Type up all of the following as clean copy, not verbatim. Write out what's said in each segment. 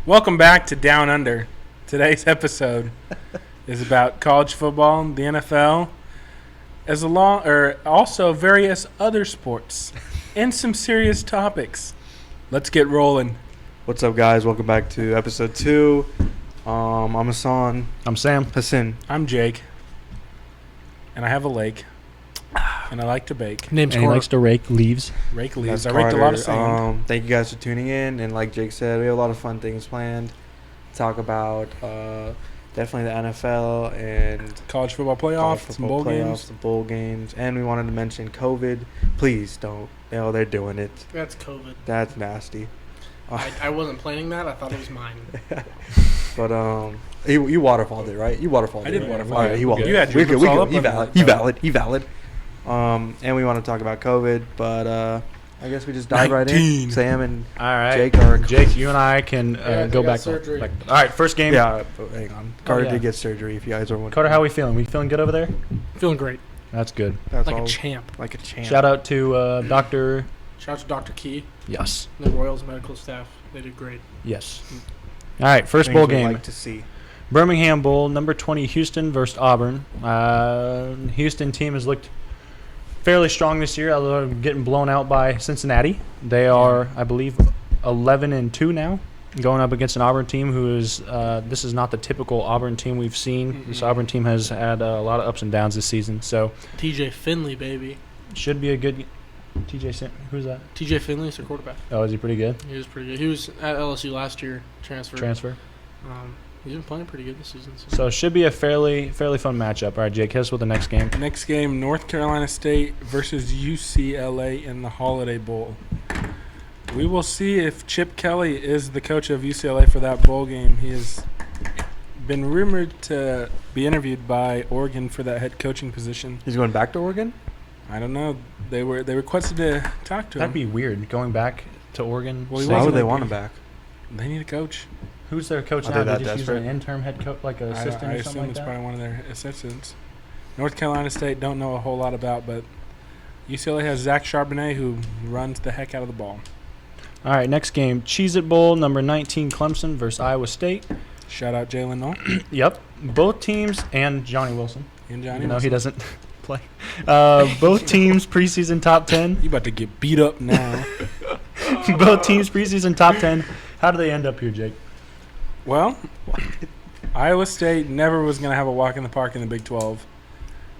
Welcome back to Down Under. Today's episode is about college football, the NFL, also various other sports, and some serious topics. Let's get rolling. What's up, guys? Welcome back to episode 2. I'm Hassan. I'm Sam. Hassan. I'm Jake, and I have a lake, and I like to bake. And he likes to rake leaves. Rake leaves. That's I raked a lot of Carter. sand. Thank you guys for tuning in. And like Jake said, we have a lot of fun things planned. Talk about definitely the NFL and College football playoff, some bowl games. the bowl games. And we wanted to mention COVID. Please don't. They're doing it. That's COVID. That's nasty. I wasn't planning that. I thought it was mine. But you waterfalled it, right? You waterfalled it. I did right? waterfall All it. right, you waterfalled. You had We your good. all up You on valid. that. You valid. And we want to talk about COVID, but I guess we just dive right in. 19. Sam and All right. Jake, you and I can Yeah, go I got back. surgery. All right, first game. yeah, but hang on. Carter yeah. did get surgery. If you guys are wondering. Carter, how we feeling? We feeling good over there? Feeling great. That's good. That's Like all, a champ. like a champ. Shout out to Dr. Shout out to Dr. Key Yes. and the Royals medical staff. They did great. Yes. All right, first Things bowl we'd game. Like to see. Birmingham Bowl, number 20, Houston versus Auburn. Houston team has looked fairly strong this year, although getting blown out by Cincinnati. They are, I believe, 11-2 now, going up against an Auburn team who is. This is not the typical Auburn team we've seen. Mm-mm. This Auburn team has had a lot of ups and downs this season, so TJ Finley, baby. should be a good. Who's that? TJ Finley is their quarterback. Oh, is he pretty good? He was pretty good. He was at LSU last year, transfer. He's been playing pretty good this season. So it should be a fairly fun matchup. All right, Jake, hit us with the next game. Next game, North Carolina State versus UCLA in the Holiday Bowl. We will see if Chip Kelly is the coach of UCLA for that bowl game. He has been rumored to be interviewed by Oregon for that head coaching position. He's going back to Oregon. I don't know. They requested to talk to him. That'd be weird going back to Oregon. Well, he Why wasn't would they like- want him back? They need a coach. Who's their coach Are now? they that They just use desperate? an interim head coach, like an assistant I or assume something like it's that? probably one of their assistants. North Carolina State don't know a whole lot about, but UCLA has Zach Charbonnet who runs the heck out of the ball. All right, next game, Cheez-It Bowl, number 19, Clemson versus Iowa State. Shout out Jalen Knoll Yep, both teams and Johnny Wilson. and Johnny. Even though Wilson. he doesn't play. Both teams preseason top 10. You about to get beat up now. Both teams preseason top 10. How do they end up here, Jake? Well, Iowa State never was going to have a walk in the park in the Big 12,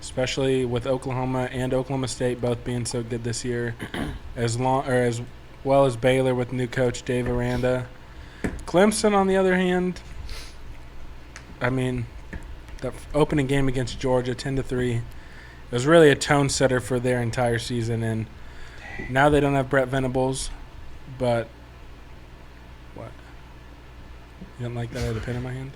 especially with Oklahoma and Oklahoma State both being so good this year, as well as Baylor with new coach Dave Aranda. Clemson, on the other hand, I mean, the opening game against Georgia, 10-3, it was really a tone setter for their entire season. And now they don't have Brett Venables, but what? You didn't like that I had the pen in my hand?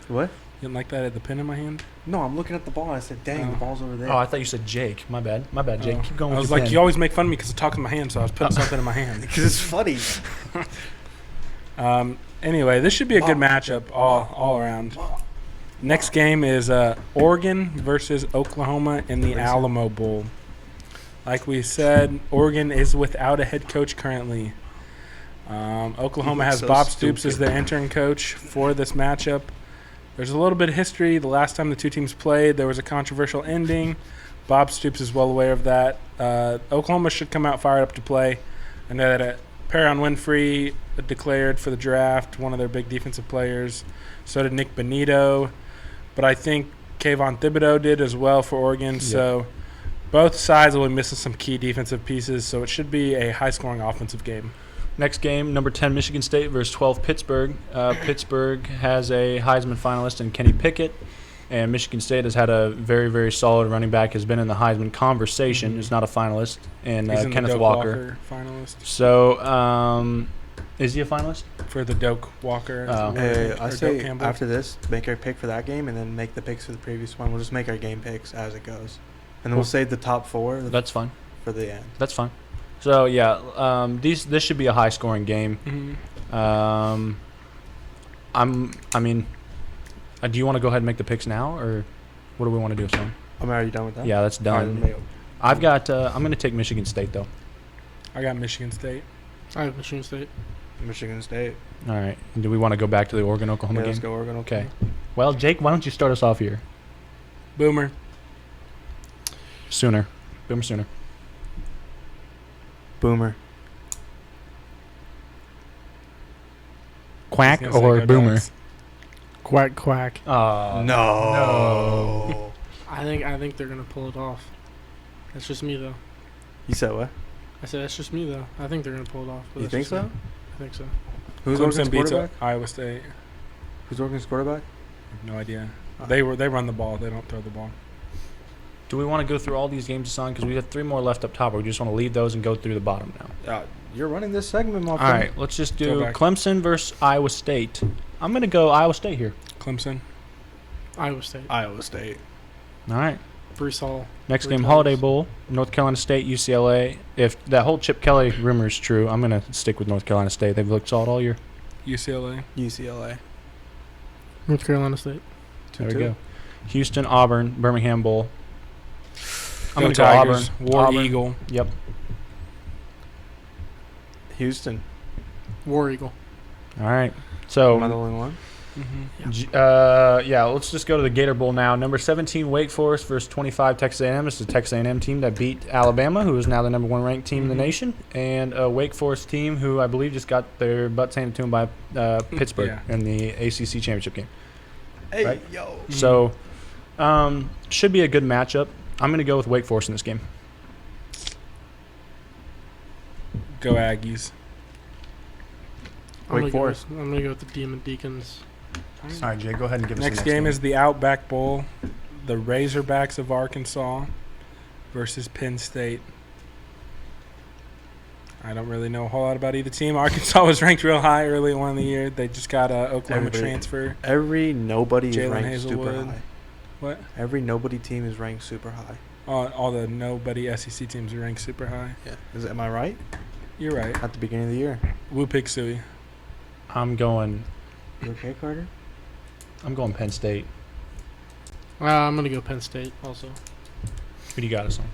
What? You didn't like that I had the pen in my hand? No, I'm looking at the ball. I said, "Dang, Oh. the ball's over there." Oh, I thought you said Jake. My bad, Jake. Oh. Keep going I with was your like, pen. you always make fun of me because I'm talking with my hand, so I was putting something in my hand. Because it's funny. Anyway, this should be a good matchup all around. Next game is Oregon versus Oklahoma in the Alamo Bowl. Like we said, Oregon is without a head coach currently. Oklahoma has so Bob Stoops as stupid. their interim coach for this matchup. There's a little bit of history. The last time the two teams played, there was a controversial ending. Bob Stoops is well aware of that. Oklahoma should come out fired up to play. I know that Perron Winfrey declared for the draft, one of their big defensive players. So did Nick Benito. But I think Kayvon Thibodeau did as well for Oregon. Yeah. So both sides will be missing some key defensive pieces. So it should be a high-scoring offensive game. Next game, number 10, Michigan State versus 12, Pittsburgh. Pittsburgh has a Heisman finalist in Kenny Pickett, and Michigan State has had a very, very solid running back, has been in the Heisman conversation, is not a finalist, and He's in Kenneth the Doak Walker. finalist. So, is he a finalist? For the Doak Walker. Oh. Hey, I or say Doak Campbell. after this, make our pick for that game, and then make the picks for the previous one. We'll just make our game picks as it goes, and then we'll save the top 4 That's fine. for the end. That's fine. So, yeah, this should be a high-scoring game. Mhm. Do you want to go ahead and make the picks now, or what do we want to do, Sam? I'm already done with that. Yeah, that's done. Alright, I'm going to take Michigan State, though. I got Michigan State. I have Michigan State. Michigan State. All right. And do we want to go back to the Oregon-Oklahoma Yeah, game? let's go Oregon. Okay. Well, Jake, why don't you start us off here? Boomer. Sooner. Boomer Sooner. Boomer. Quack He's gonna say or go Boomer? Ducks. Quack quack. No. I think they're gonna pull it off. That's just me though. You said what? I said that's just me though. I think they're gonna pull it off. but You that's think just me. so? I think so. Who's Oregon's Clemson beats quarterback? Iowa State. Who's Oregon's quarterback? No idea. They run the ball. They don't throw the ball. Do we want to go through all these games, son? Because we have 3 more left up top. Or we just want to leave those and go through the bottom now? You're running this segment, my All friend. right. Let's just Go do back. Clemson versus Iowa State. I'm going to go Iowa State here. Clemson. Iowa State. Iowa State. All right. Brees Hall. Next Three game, times. Holiday Bowl, North Carolina State, UCLA. If that whole Chip Kelly rumor is true, I'm going to stick with North Carolina State. They've looked solid all year. UCLA. UCLA. North Carolina State. There we go. Houston, Auburn, Birmingham Bowl. I'm going to go Tigers. Auburn. War Auburn. Eagle. Yep. Houston. War Eagle. All right. So, Am I the only one? yeah, let's just go to the Gator Bowl now. Number 17, Wake Forest versus 25, Texas A&M. It's the Texas A&M team that beat Alabama, who is now the number 1 ranked team in the nation, and a Wake Forest team who I believe just got their butts handed to them by Pittsburgh in the ACC championship game. Hey, Right. yo. So, should be a good matchup. I'm going to go with Wake Forest in this game. Go Aggies. Wake Forest. I'm gonna go with the Demon Deacons. All right, Jay, go ahead and give us Next game is the Outback Bowl. The Razorbacks of Arkansas versus Penn State. I don't really know a whole lot about either team. Arkansas was ranked real high early on in the year. They just got a Oklahoma Everybody- transfer. Every nobody is Jalen ranked Hazelwood. super high. What? Every nobody team is ranked super high. All the nobody SEC teams are ranked super high. Yeah. Am I right? You're right. At the beginning of the year. Woo Pig Suey. I'm going You okay, Carter? Penn State. I'm gonna go Penn State also. Who do you got us on?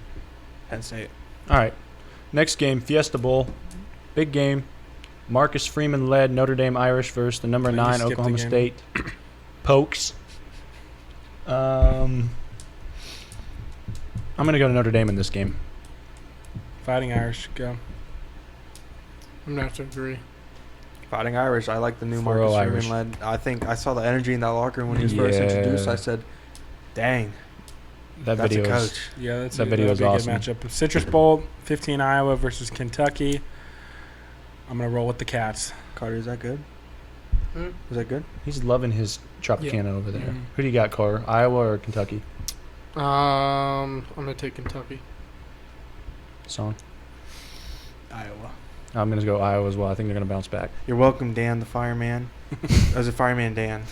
Penn State. All right. Next game, Fiesta Bowl. Big game. Marcus Freeman led Notre Dame Irish versus the number You 9 skipped the Oklahoma game. State Pokes. I'm going to go to Notre Dame in this game. Fighting Irish. Go. I'm gonna have to agree. Fighting Irish. I like the new 4-0 Marcus Irish. Freeman led. I think I saw the energy in that locker room when he was first Yeah. introduced. I said, dang, That that's a video coach. is Yeah, that's That a, video that'd is be a awesome. good matchup. Citrus Bowl, 15 Iowa versus Kentucky. I'm gonna roll with the Cats. Carter, is that good? Hmm? Is that good? he's loving his Tropicana over there. Mhm. Who do you got, Carter? Iowa or Kentucky? I'm gonna take Kentucky. Song. Iowa. I'm going to go Iowa as well. I think they're going to bounce back. You're welcome, Dan the fireman. As a fireman, Dan.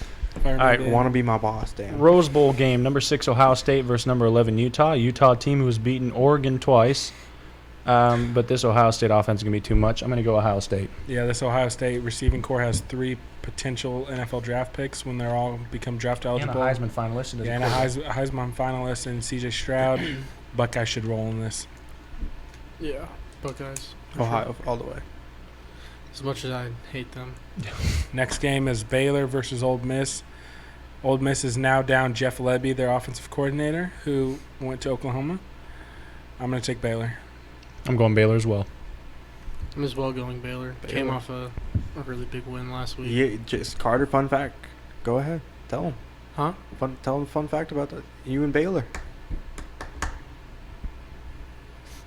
Fireman All right, Dan. Want to be my boss, Dan. Rose Bowl game, number 6 Ohio State versus number 11 Utah. Utah team who has beaten Oregon twice. But this Ohio State offense is going to be too much. I'm going to go Ohio State. Yeah, this Ohio State receiving core has 3 potential NFL draft picks when they're all become draft eligible. And a Heisman finalist. Yeah, and a Heisman finalist and C.J. Stroud. Buckeyes should roll in this. Yeah, Buckeyes. for Ohio, sure. all the way. As much as I hate them. Next game is Baylor versus Ole Miss. Ole Miss is now down Jeff Lebby, their offensive coordinator, who went to Oklahoma. I'm going to take Baylor. I'm going Baylor as well. I'm as well going Baylor. Came off a really big win last week. Yeah, just Carter, fun fact. Go ahead. Tell him. Huh? Tell him a fun fact about that. You and Baylor.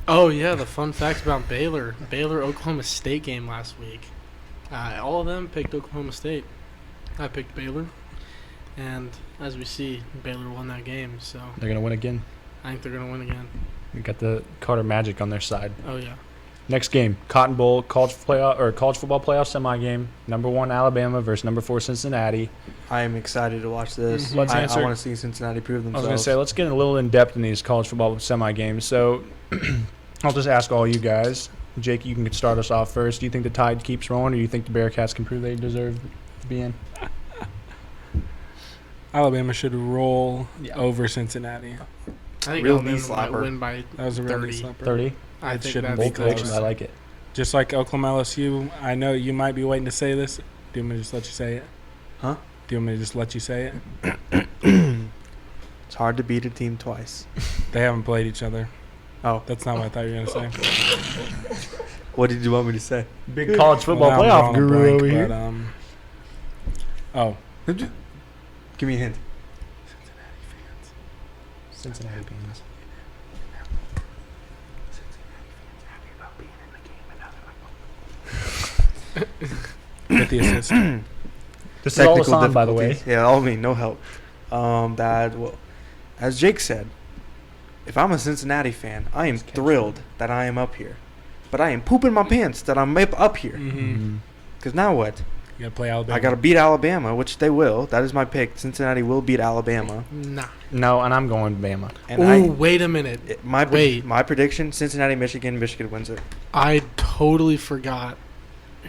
Oh yeah, the fun fact about Baylor Oklahoma State game last week. All of them picked Oklahoma State. I picked Baylor, and as we see, Baylor won that game. So They're going to win again. I think they're gonna win again. We got the Carter Magic on their side. Oh yeah. Next game, Cotton Bowl, college football playoff semi game. Number 1 Alabama versus number 4 Cincinnati. I am excited to watch this. Mhm. Let's I answer- want to see Cincinnati prove I was themselves. going to say, let's get a little in depth in these college football semi games. So I'll just ask all you guys. Jake, you can start us off first. Do you think the Tide keeps rolling, or do you think the Bearcats can prove they deserve to be in? Alabama should roll Yeah. over Cincinnati. I think Real Alabama knee might slapper. win by That was a really 30. slapper. 30? I It think shouldn't that's Bold be predictions. close. I like it. Just like Oklahoma LSU, I know you might be waiting to say this. Do you want me to just let you say it? Huh? Do you want me to just let you say it? It's hard to beat a team twice. They haven't played each other. Oh. That's not what I thought you were going to say. What did you want me to say? Big college football Well, now playoff I'm drawing a guru blank, over here. but, oh. Give me a hint. Cincinnati fans. Get the assist. This is all Technical Hassan, by the way. difficulties. Yeah, all me, no help. As Jake said, if I'm a Cincinnati fan, I am thrilled that I am up here. But I am pooping my pants that I'm up here. Mm-hmm. Because now what? You got to play Alabama. I got to beat Alabama, which they will. That is my pick. Cincinnati will beat Alabama. Nah. No, and I'm going Bama. And Ooh, wait a minute. my Wait. my prediction, Cincinnati, Michigan wins it. I totally forgot.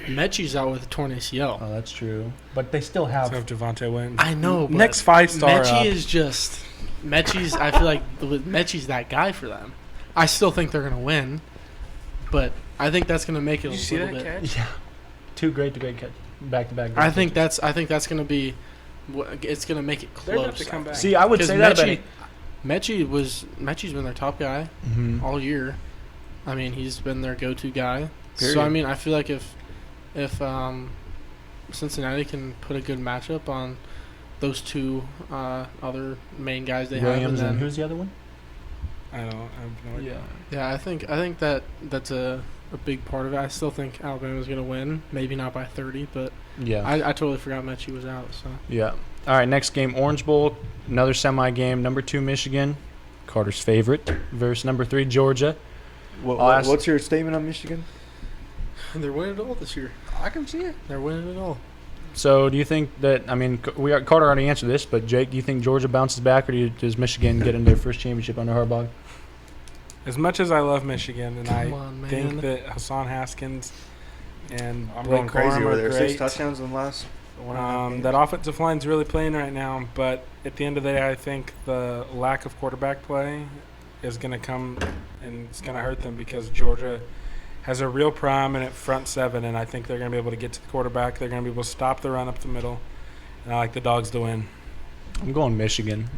Mechie's out with a torn ACL. Oh, that's true. But they still So have. if Devontae wins. I know, but Next 5-star Mechie up. is just Mechie's. I feel like Mechie's that guy for them. I still think they're gonna win, but I think that's gonna make it Did you a see little that bit. catch? Yeah. Two great catch. Back-to-back. I think that's gonna be. It's gonna make it They're about close. to come back. See, I would say that about it. Mechie's been their top guy Mhm. all year. I mean, he's been their go-to guy. Period. So I mean, I feel like if Cincinnati can put a good matchup on those two other main guys they Williams have, and and who's the other one? I have no idea. yeah, I think that's a big part of it. I still think Alabama's gonna win, maybe not by 30, but Yeah. I totally forgot Mechie was out. So Yeah. All right, next game, Orange Bowl, another semi game. Number 2, Michigan, Carter's favorite, versus number 3, Georgia. What's your statement on Michigan? they're winning it all this year. I can see it. They're winning it all. So, do you think that? I mean, Carter already answered this, but Jake, do you think Georgia bounces back, or does Michigan get in their first championship under Harbaugh? As much as I love Michigan, and Come on, man. think that Hassan Haskins and I'm Blake going crazy Corum over are there. great. 6 touchdowns in the last 1.5 games. That offensive line's really playing right now, but at the end of the day, I think the lack of quarterback play is going to come and it's going to hurt them because Georgia has a real prominent front seven, and I think they're going to be able to get to the quarterback. They're going to be able to stop the run up the middle, and I like the Dogs to win. I'm going Michigan.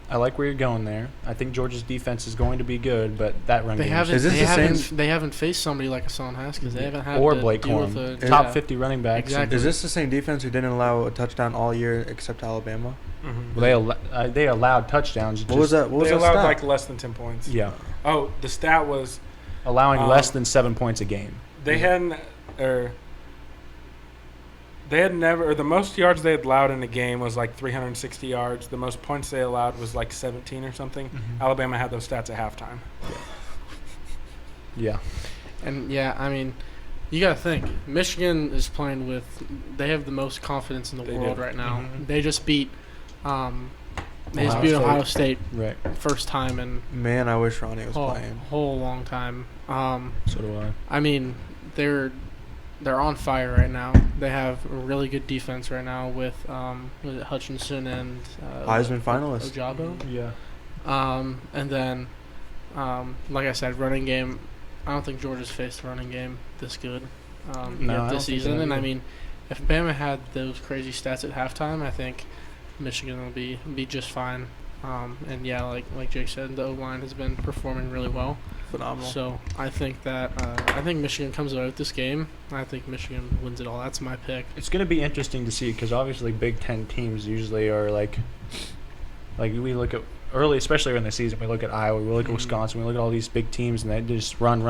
I like where you're going there. I think Georgia's defense is going to be good, but that run They game haven't. Is this They the haven't. same- They haven't faced somebody like Hassan Haskins. They haven't had or to Blake deal with Corum, a top yeah. 50 running backs. Exactly. Is this the same defense who didn't allow a touchdown all year except Alabama? Well, they allowed touchdowns. What was that? What was They that allowed stat? like less than 10 points. Yeah, Oh, the stat was allowing less Um, than 7 points a game. they hadn't, or they had never, or the most yards they had allowed in a game was like 360 yards. The most points they allowed was like 17 or something. Alabama had those stats at halftime. Yeah. And yeah, I mean, you got to think Michigan is playing with. They have the most confidence in the They world do. right now. Mhm. They just beat. They just Ohio beat State. Ohio State Right. first time in Man, I wish Ronnie was a playing. whole long time. So do I. I mean, they're on fire right now. They have a really good defense right now with was it Hutchinson and Heisman finalist. Ojabo. Yeah. And then, like I said, running game. I don't think Georgia's faced a running game this good No, I yet don't this think season. so And I either. mean, if Bama had those crazy stats at halftime, I think Michigan will be just fine. And yeah, like Jake said, the O-line has been performing really well. Phenomenal. So I think that Michigan comes out with this game. I think Michigan wins it all. That's my pick. It's going to be interesting to see because obviously Big Ten teams usually are like we look at early, especially in the season. We look at Iowa, we look at Wisconsin, we look at all these big teams, and they just run.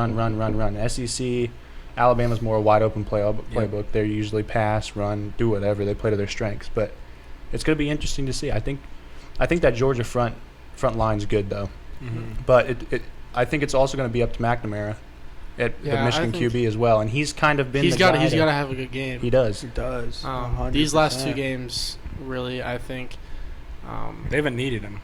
SEC, Alabama's more a wide open playbook. They usually pass, run, do whatever. They play to their strengths. But it's going to be interesting to see. I think that Georgia front line's good though. But I think it's also going to be up to McNamara at the Yeah, Michigan I think QB as well, and he's kind of been. He's the got guy to have a good game. He does. He does. These last 2 100%. games, really, I think. They haven't needed him.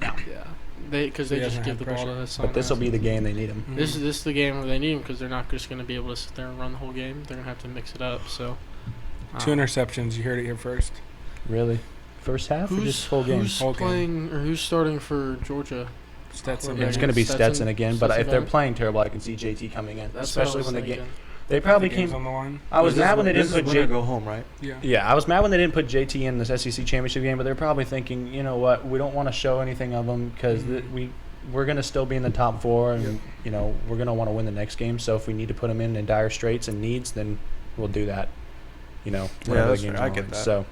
Yeah, because they He just doesn't give have the ball to pressure. Hassan But this will be Haskins. the game they need him. This is the game where they need him because they're not just going to be able to sit there and run the whole game. They're going to have to mix it up. So 2 interceptions. You heard it here first. Really? First half or just full game? Who's Whole game. playing or who's starting for Georgia? Stetson. It's going to be Stetson again, but if they're again. playing terrible, I can see JT coming in, That's what I especially was when thinking. they probably The game's came. on the line. I was mad when they didn't This put is winner JT. go home, right? Yeah. Yeah, I was mad when they didn't put JT in this SEC championship game, but they're probably thinking, you know what, we don't want to show anything of them because we're going to still be in the top 4, and you know we're going to want to win the next game. So if we need to put them in dire straits and needs, then we'll do that. You know, whenever that's the game's fair. I on. get that. So,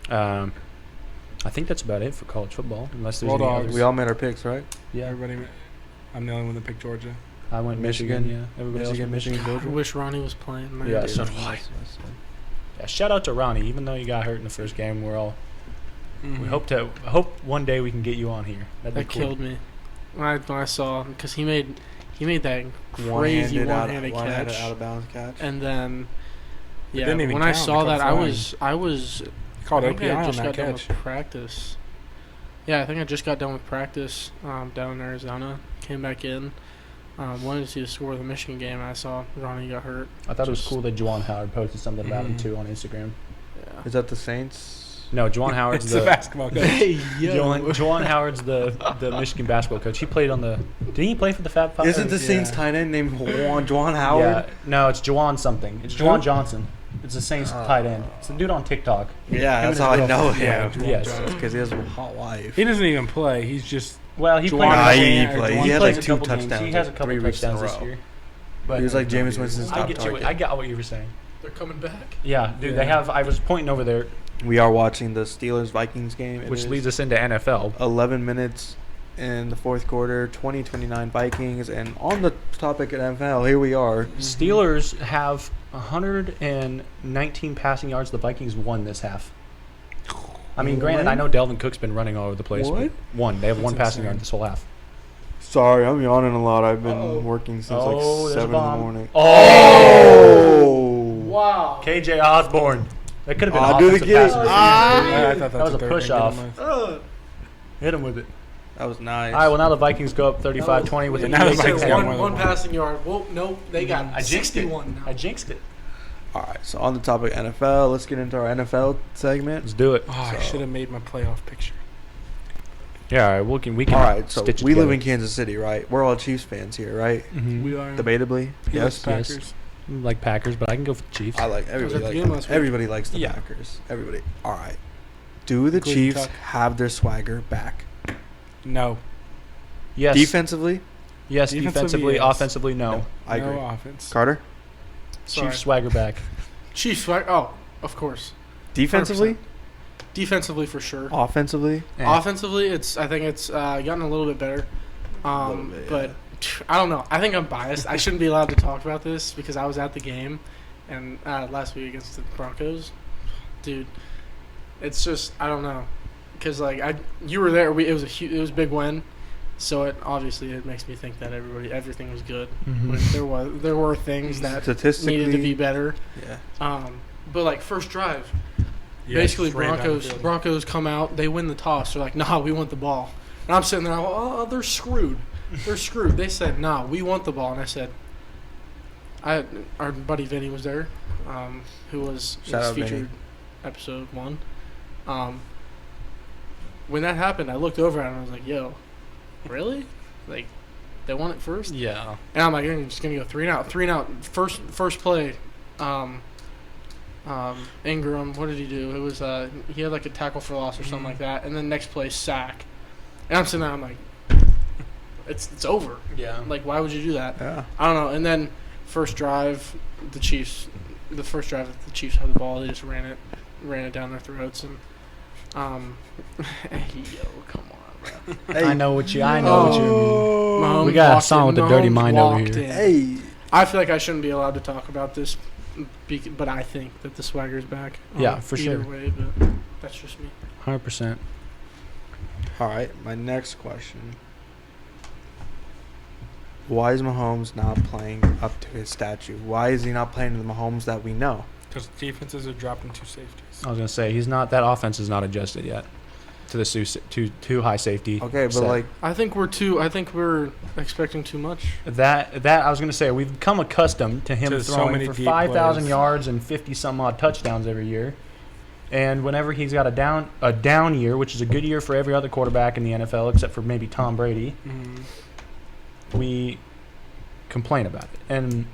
I think that's about it for college football, unless there's Well, any dogs. others. We all made our picks, right? Yeah, Everybody. I'm the only one that picked Georgia. I went Michigan. Yeah, everybody else went Michigan. I wish Ronnie was playing. Man. Yeah, so do I. Yeah, shout out to Ronnie. Even though you got hurt in the first game, we hope one day we can get you on here. That'd be That cool. killed me when I saw him because he made that crazy one-handed catch, out of bounds catch. and then didn't even when I count. saw They that called I was Called I think OPI I on just that got done catch. with practice. Yeah, I think I just got done with practice down in Arizona. Came back in. Wanted to see the score of the Michigan game. And I saw Ronnie got hurt. I thought it was Just- cool that Juwan Howard posted something about him Mhm. too on Instagram. Yeah. Is that the Saints? No, Juwan Howard's It's the a basketball coach. Hey, yo. Juwan Howard's the Michigan basketball coach. He played on the. Didn't he play for the Fab Five? Isn't the Saints Yeah. tight end named Juwan Howard? Yeah, no, it's Juwan something. It's Who? Juwan Johnson. It's the Saints tight end. It's the dude on TikTok. Yeah, Him that's and how I his know Yeah, him. Yes. Because he has a hot wife. He doesn't even play. He's just. Well, he Juwan played. Nah, he he played- played. He He had plays like a 2 couple games. touchdowns, He has a like, couple 3 weeks in a touchdowns this row. year. He But was like Jameis Winston's I top get you. target. I got what you were saying. They're coming back. Yeah, dude. Yeah. They have. I was pointing over there, We are watching the Steelers-Vikings game. It which is leads us into NFL. 11 minutes in the fourth quarter, 20-29 Vikings. And on the topic of NFL, here we are. Steelers have 119 passing yards. The Vikings won this half. I mean, granted, I know Delvin Cook's been running all over the place. What? But one. They have one That's passing yard insane. this whole half. Sorry, I'm yawning a lot. I've been Uh-oh. working since Oh, there's like a 7 in the bomb. morning. Oh! Wow. KJ Osborne. That could have been Ah, an do it offensive again. pass interference. Yeah, I thought That was a what they were push gonna off. get him with. Hit him with it. That was nice. All right, well, now the Vikings go up 35-20 with Yeah, an now the EA Vikings touchdown. got more one than passing yard. Well, no, they got I jinxed it. 61 now. I jinxed it. All right, so on the topic of NFL, let's get into our NFL segment. Let's do it. Oh, I So- should have made my playoff picture. Yeah, all right, we can All right, so stitch it we live together. in Kansas City, right? We're all Chiefs fans here, right? Mhm. We are. Debatably, He likes yes. Packers. Like Packers, but I can go for the Chiefs. I like at everybody. the game last week. Everybody likes the Yeah. Packers. Everybody. All right. Do the Including Chiefs Tuck. have their swagger back? No. Yes. Defensively, Yes, Defensively, defensively. yes. Offensively, no. I no agree. offense. Carter, Sorry. Chiefs swagger back. Chiefs. Oh, of course. defensively, Defensively for sure. offensively. Offensively, I think it's gotten a little bit better. little bit, But I don't know. I think I'm biased. I shouldn't be allowed to talk about this because I was at the game and last week against the Broncos. Dude, it's just I don't know because like you were there. It was a big win, so it makes me think that everything was good. Mhm. But there were things that Statistically, needed to be better. yeah. But like first drive, Yeah, basically just ran down the Broncos field. Broncos come out, they win the toss. They're like, nah, we want the ball. And I'm sitting there, oh, they're screwed. They're screwed. They said, nah, we want the ball. And I said, our buddy Vinny was there, who was Shout out featured Vinny. episode 1. When that happened, I looked over at him and I was like, yo, really? Like, they won it first? Yeah. And I'm like, I'm just gonna go 3 and out. 3 and out. First play. Ingram, what did he do? It was he had like a tackle for loss or something like that, and then next play sack. And I'm sitting there, I'm like, it's over. Yeah. Like, why would you do that? Yeah. I don't know. And then first drive, the Chiefs had the ball. They just ran it down their throats, and yo, come on, bro. I know what you mean. Mahomes We got a walked song in. with the dirty Mahomes mind over walked here. in. Hey. I feel like I shouldn't be allowed to talk about this, but I think that the swagger's back. Yeah, for either sure. way, but that's just me. 100%. All right, my next question. Why is Mahomes not playing up to his statue? Why is he not playing the Mahomes that we know? Because defenses are dropping 2 safeties. I was gonna say that offense is not adjusted yet to the too high safety. Okay, but set. like, I think we're expecting too much. That I was gonna say we've become accustomed to him To so throwing many for deep 5,000 plays. yards and 50 some odd touchdowns every year. And whenever he's got a down year, which is a good year for every other quarterback in the NFL except for maybe Tom Brady, we complain about it. And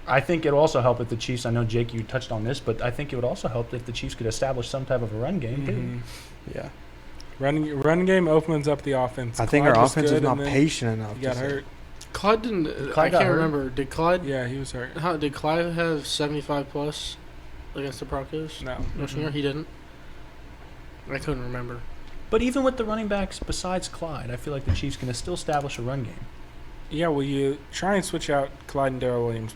I think it'll also help if the Chiefs, I know, Jake, you touched on this, but I think it would also help if the Chiefs could establish some type of a run game, too. Yeah. Run game opens up the offense. I think Clyde our was offense good, is not and then patient enough. He got hurt. Clyde didn't. Clyde I got can't hurt? remember. Did Clyde? Yeah, he was hurt. Did Clyde have 75 plus against the Broncos? No. Rushing yard? He didn't. I couldn't remember. But even with the running backs besides Clyde, I feel like the Chiefs can still establish a run game. Yeah, well, you try and switch out Clyde and Darrell Williams.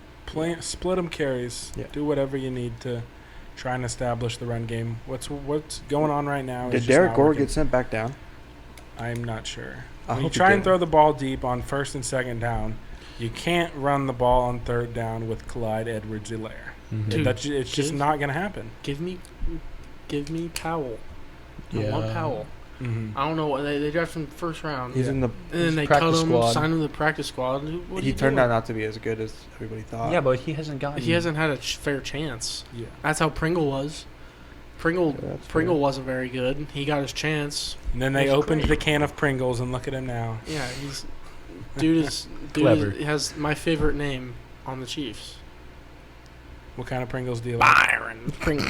Split them carries. Yeah. Do whatever you need to try and establish the run game. What's going on right now? Did Derek Gore get sent back down? I'm not sure. I When you hope he try and didn't. throw the ball deep on first and second down, you can't run the ball on third down with Clyde Edwards-Helaire. Dude, It's just not going to happen. Give me Powell. I Yeah. want Powell. I don't know what they drafted him first round. He's in the. And then they practice cut him, squad. signed him to the practice squad. What are He you turned doing? out not to be as good as everybody thought. Yeah, but he hasn't gotten. He hasn't had a fair chance. Yeah. That's how Pringle was. Pringle Yeah, that's Pringle fair. wasn't very good. He got his chance. And then they He's opened great. the can of Pringles, and look at him now. Yeah, dude Clever. has my favorite name on the Chiefs. What kind of Pringles do you like? Byron Pringle.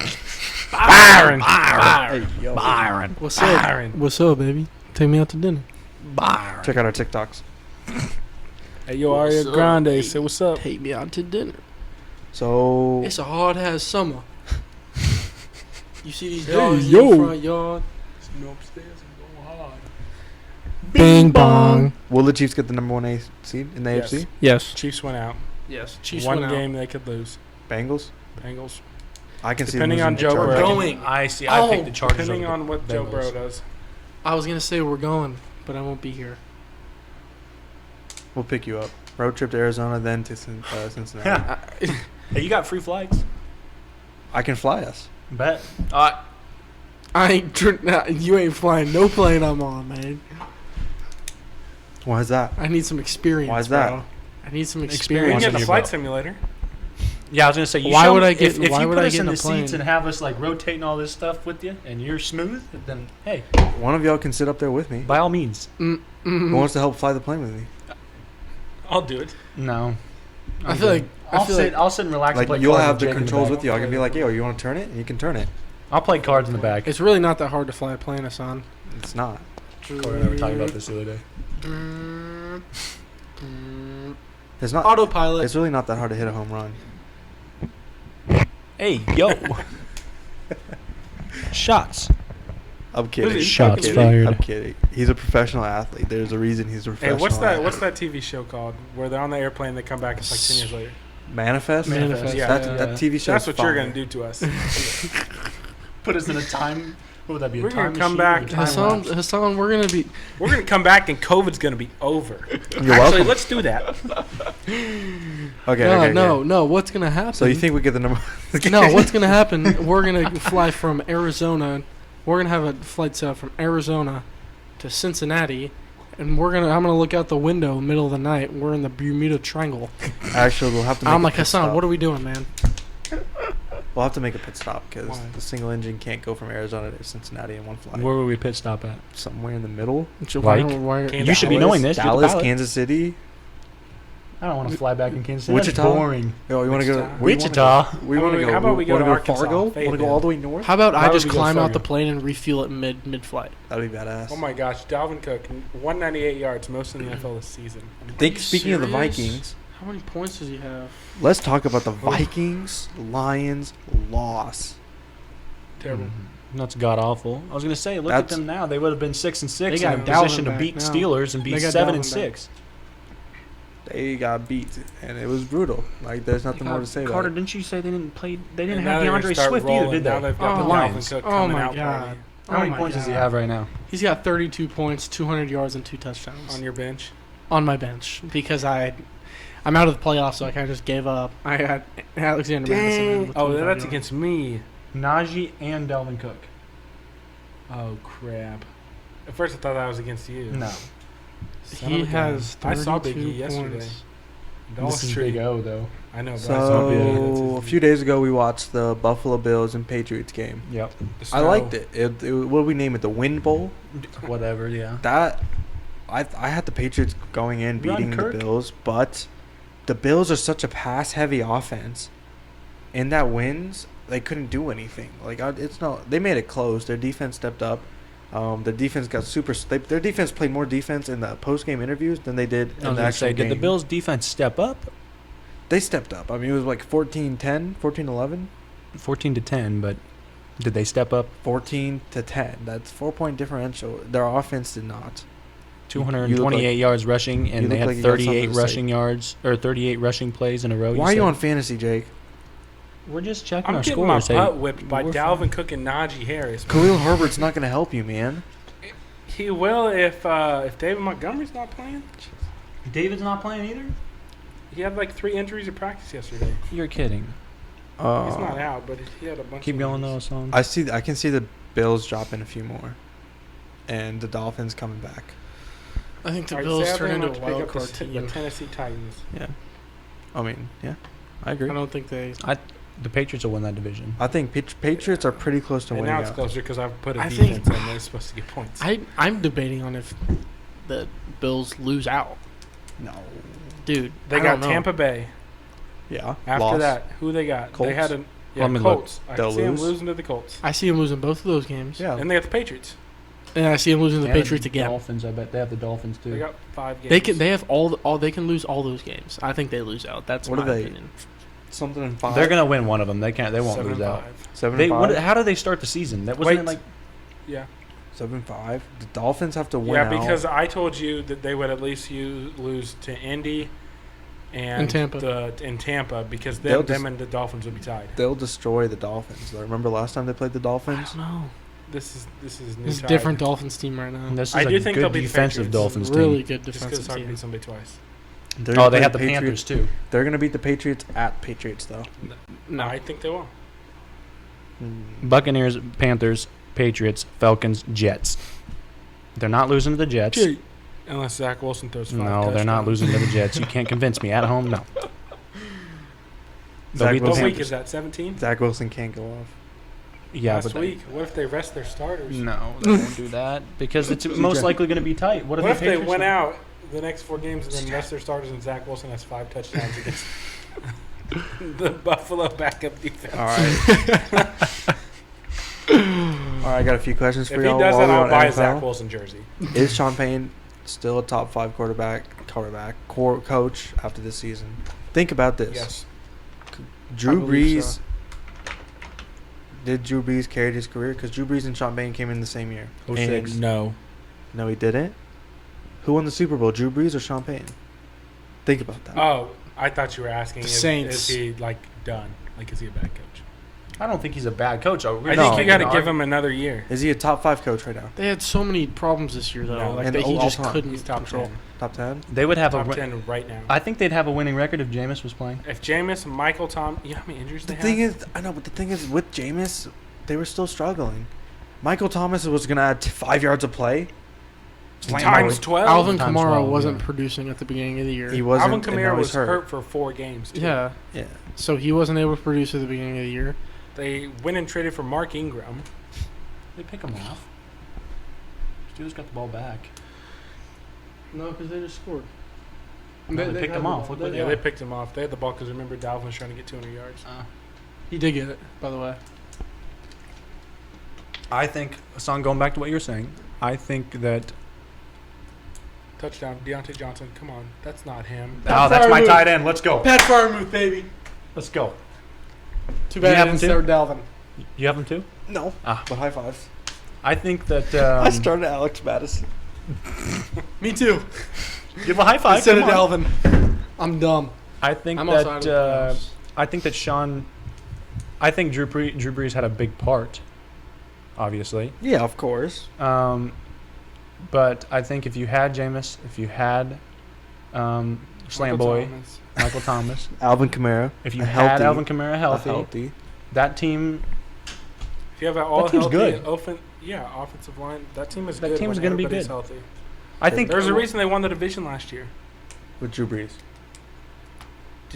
Byron. Hey, yo. Byron. What's up? Byron. What's up, baby? Take me out to dinner. Byron. Check out our TikToks. Hey, yo, What's Aria up, Grande, baby? say what's up. Take me out to dinner. So It's a hard ass summer. You see these Hey, dogs in yo. the front yard? Upstairs and go hard. Bing bong. will the Chiefs get the number 1 seed in the Yes. AFC? Yes. Chiefs went out. Yes. Chiefs One went out. game they could lose. Bengals? Bengals. I can see Depending them on losing Joe to Burrow. Chargers. Going. I see. I picked the Chargers. Depending over on the what Joe Bengals. Burrow does. I was gonna say we're going, but I won't be here. We'll pick you up. Road trip to Arizona, then to Cincinnati. Hey, you got free flights? I can fly us. Bet. You ain't flying no plane I'm on, man. Why is that? I need some experience. Why is that? Bro. I need some We can experience. get the your flight belt. simulator. Yeah, I was gonna say. Why would I get- If why you would put I us get in in the a plane? seats and have us like rotating all this stuff with you, and you're smooth, then hey, One of y'all can sit up there with me. by all means. Who wants to help fly the plane with me? I'll do it. No. I feel like I'll sit and relax. Like and play you'll cards have with the Jake in controls back. with you. I can be like, yo, you want to turn it? And you can turn it. I'll play cards in the back. it's really not that hard to fly a plane, Hassan. It's not. Corey and I were talking about this the other day. It's not. Autopilot. It's really not that hard to hit a home run. Hey, yo. Shots. I'm kidding. Shots I'm kidding. fired. I'm kidding. He's a professional athlete. There's a reason he's a Hey, professional. what's that? athlete. What's that TV show called? Where they're on the airplane, they come back. It's like 10 years later. Manifest? Manifest, yeah. That TV show. That's what you're gonna do to us. Put us in a time. What would that be? We're A gonna time come machine back. or a time lapse? Hassan, we're gonna be. We're gonna come back and COVID's gonna be over. You're Actually, welcome. let's do that. Okay. No. What's gonna happen? So you think we get the number? No, what's gonna happen? We're gonna fly from Arizona. We're gonna have a flight set up from Arizona to Cincinnati, and I'm gonna look out the window middle of the night. We're in the Bermuda Triangle. Actually, we'll have to. I'm like, Hassan, what are we doing, man? We'll have to make a pit stop because Why? the single engine can't go from Arizona to Cincinnati in one flight. Where would we pit stop at? Somewhere in the middle. Like? Why- Can't- You should be Dallas, knowing this. You're the Dallas, pilot. Kansas City. I don't want to fly back in Kansas City. Wichita? That's boring. Yo, you want to go? Wichita. Wichita. We want to go. How about we go wanna to Arkansas? Fargo? Want to Fayetteville. go all the way north? How about Why I would just we go climb out Fargo? the plane and refuel it mid-flight? That'd be badass. Oh my gosh, Dalvin Cook, 198 yards, most in the NFL this season. Think. you Speaking of the serious? Vikings, How many points does he have? let's talk about the Vikings Lions loss. Terrible. That's god awful. I was gonna say, look at That's- them now. They would have been 6-6 They and got in a position Dalvin to back beat now. Steelers and They beat got 7-6. They got beat, and it was brutal. Like, there's nothing more to say Carter, about it. didn't you say they didn't play? They didn't And now have they're gonna DeAndre start Swift rolling. either, did Now they? they've got Oh, the Lions. Dalvin Cook Oh coming my out God. party How many points does he have right now? He's got 32 points, 200 yards, and 2 touchdowns on your bench. on my bench because I'm out of the playoffs, so I kind of just gave up. I had Alexander Madison. with Oh, 25 that's yards. against me. Najee and Dalvin Cook. Oh crap! At first, I thought that was against you. No. Son He of a gun. has I saw Big 32 E yesterday. points. Dollar This is Tree. Big O though. I know, but I saw So a few days ago, we watched the Buffalo Bills and Patriots game. Yep. I liked it. What do we name it? The Win Bowl. Whatever. Yeah. That I had the Patriots going in beating the Kirk. Bills, but the Bills are such a pass-heavy offense. In that wins, they couldn't do anything. Like it's not. They made it close. Their defense stepped up. The defense got their defense played more defense in the post-game interviews than they did in the actual game. Did the Bills' defense step up? They stepped up. I mean, it was like 14-10, 14-11. 14-10, but did they step up? 14-10. That's 4-point differential. Their offense did not. 228 yards rushing, and they look had like you got 38 something to say. rushing yards or 38 rushing plays in a row. Why are you on fantasy, Jake? We're just checking I'm our getting my scores. butt whipped by we're Dalvin fine. Cook and Najee Harris. Khalil Herbert's not going to help you, man. He will if David Montgomery's not playing. David's not playing either? He had like 3 injuries at practice yesterday. You're kidding. He's not out, but he had a bunch. Keep of going injuries. though, son. I can see the Bills dropping a few more, and the Dolphins coming back. I think the All right, Bills sadly, turn I'm into a gonna pick wild up card the team. Tennessee Titans. Yeah, I mean, yeah, I agree. I don't think they. The Patriots will win that division. I think Patriots are pretty close to And winning now it's out. closer because I've put a I defense think- in. They're supposed to get points. I'm debating on if the Bills lose out. No. Dude, They I got don't know. Tampa Bay. Yeah. After loss. that, who they got? Colts? They had a Let me look. Colts. I They'll can see them lose. losing to the Colts. I see them losing both of those games. Yeah. And they got the Patriots. And I see them losing to the They have Patriots again. Dolphins, I bet they have the Dolphins too. They got 5 games. They can. They have all. They can lose all those games. I think they lose out. That's What my are they? opinion. Something in 5. They're gonna win one of them. They can't. They won't lose out. 7 They. 5. How do they start the season? That wasn't Wait. it like 7-5. The Dolphins have to win Yeah, out. because I told you that they would at least lose to Indy and Tampa. in Tampa because They'll them just- and the Dolphins would be tied. they'll destroy the Dolphins. Remember last time they played the I Dolphins? don't know. This is new It's a tide. different Dolphins team right now. this is I a do think they'll good beat the defensive Patriots. Dolphins Really team. good Just because defensive it's hard to team. beat somebody twice. They're Oh, gonna they play have the Panthers too. They're going to beat the Patriots at Patriots, though. No, I think they will. Buccaneers, Panthers, Patriots, Falcons, Jets. They're not losing to the Jets. Unless Zach Wilson throws 5 No, they're not touchdowns. losing to the Jets. You can't convince me. At home, no. They'll Zach beat the What Wilson- week Panthers. is that? 17? Zach Wilson can't go off. Yeah, Last but week. What if they rest their starters? no, they won't do that because it's most likely going to be tight. What What if the they Patriots went win? out the next 4 games and then rest their starters and Zach Wilson has 5 touchdowns against the Buffalo backup defense? All right. All right, I got a few questions for If he y'all. does while that, we're I'll on buy a NFL. Zach Wilson jersey. Is Sean Payne still a top 5 coach after this season? Think about this. Yes. Drew I believe Brees. so. Did Drew Brees carry his career? Because Drew Brees and Sean Payne came in the same year. 06. No. No, he didn't. Who won the Super Bowl, Drew Brees or Sean Payne? Think about that. Oh, I thought you were asking The is Saints. he like done? Like is he a bad coach? I don't think he's a bad coach. I No. think you got to give him another year. Is he a top 5 coach right now? they had so many problems this year though, No. like And that he all just time. couldn't He's top control. 10. Top 10? They would have Top a. 10 right now. I think they'd have a winning record if Jameis was playing. If Jameis, Michael Tom, you know how many injuries The they thing have? is, I know, but the thing is, with Jameis, they were still struggling. Michael Thomas was going to add 5 yards of play. Times 12. Alvin Times Kamara 12, wasn't yeah. producing at the beginning of the year. He wasn't. Alvin and now Kamara he's was hurt for 4 games. Too. Yeah, Yeah. so he wasn't able to produce at the beginning of the year. They went and traded for Mark Ingram. They pick him off. Steelers got the ball back. No, because they just scored. No, they picked him off. Look what Yeah, they they picked him off. They had the ball because remember Dalvin was trying to get 200 yards. He did get it, by the way. I think, Son, going back to what you were saying, I think that. Touchdown, Deontay Johnson. Come on, that's not him. Oh, that's my tight end. Let's go. Pat Fryermuth, baby. Let's go. Too You bad I have didn't him start Dalvin. You have him too? No. Ah. But high fives. I think that. I started Alex Madison. Me too. Give a high five. Instead of come on. Dalvin. I'm dumb. I think I'm also out of the that. playoffs. I think that Sean. I think Drew Brees had a big part. Obviously. Yeah, of course. But I think if you had Jameis, if you had Slam Michael Boy, Thomas. Michael Thomas, Alvin Kamara. if you a had healthy- Alvin Kamara a healthy, that team, If you have an all team's healthy good. offensive line, that team is That good. team's when gonna be everybody's good. Healthy. I think There's a reason they won the division last year. with Drew Brees.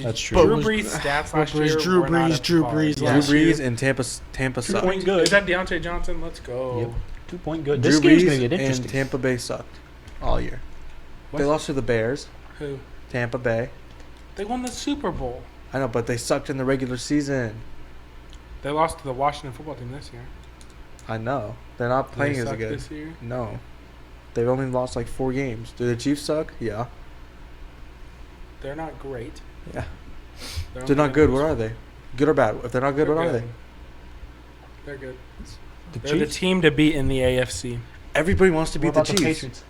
That's true. But Drew was- Brees' stats Drew last Brees, year Drew were not Brees, up to Drew par. Brees Drew last year. Brees and Tampa sucked. point Is good. that Deontay Johnson? Let's go. Yep. 2-point good. Drew This game's gonna Brees get and interesting. Tampa Bay sucked all year. They What? lost to the Bears. Who? Tampa Bay. They won the Super Bowl. I know, but they sucked in the regular season. They lost to the Washington football team this year. I know. They're not Do playing they as suck good. this year. No. They've only lost like 4 games. Do the Chiefs suck? Yeah. They're not great. Yeah. They're They're only not good. gonna What lose- are they? Good or bad? If they're not good, They're what are good. they? They're good. The They're the Chiefs. team to beat in the AFC. Everybody wants to What beat the about Chiefs. Patriots?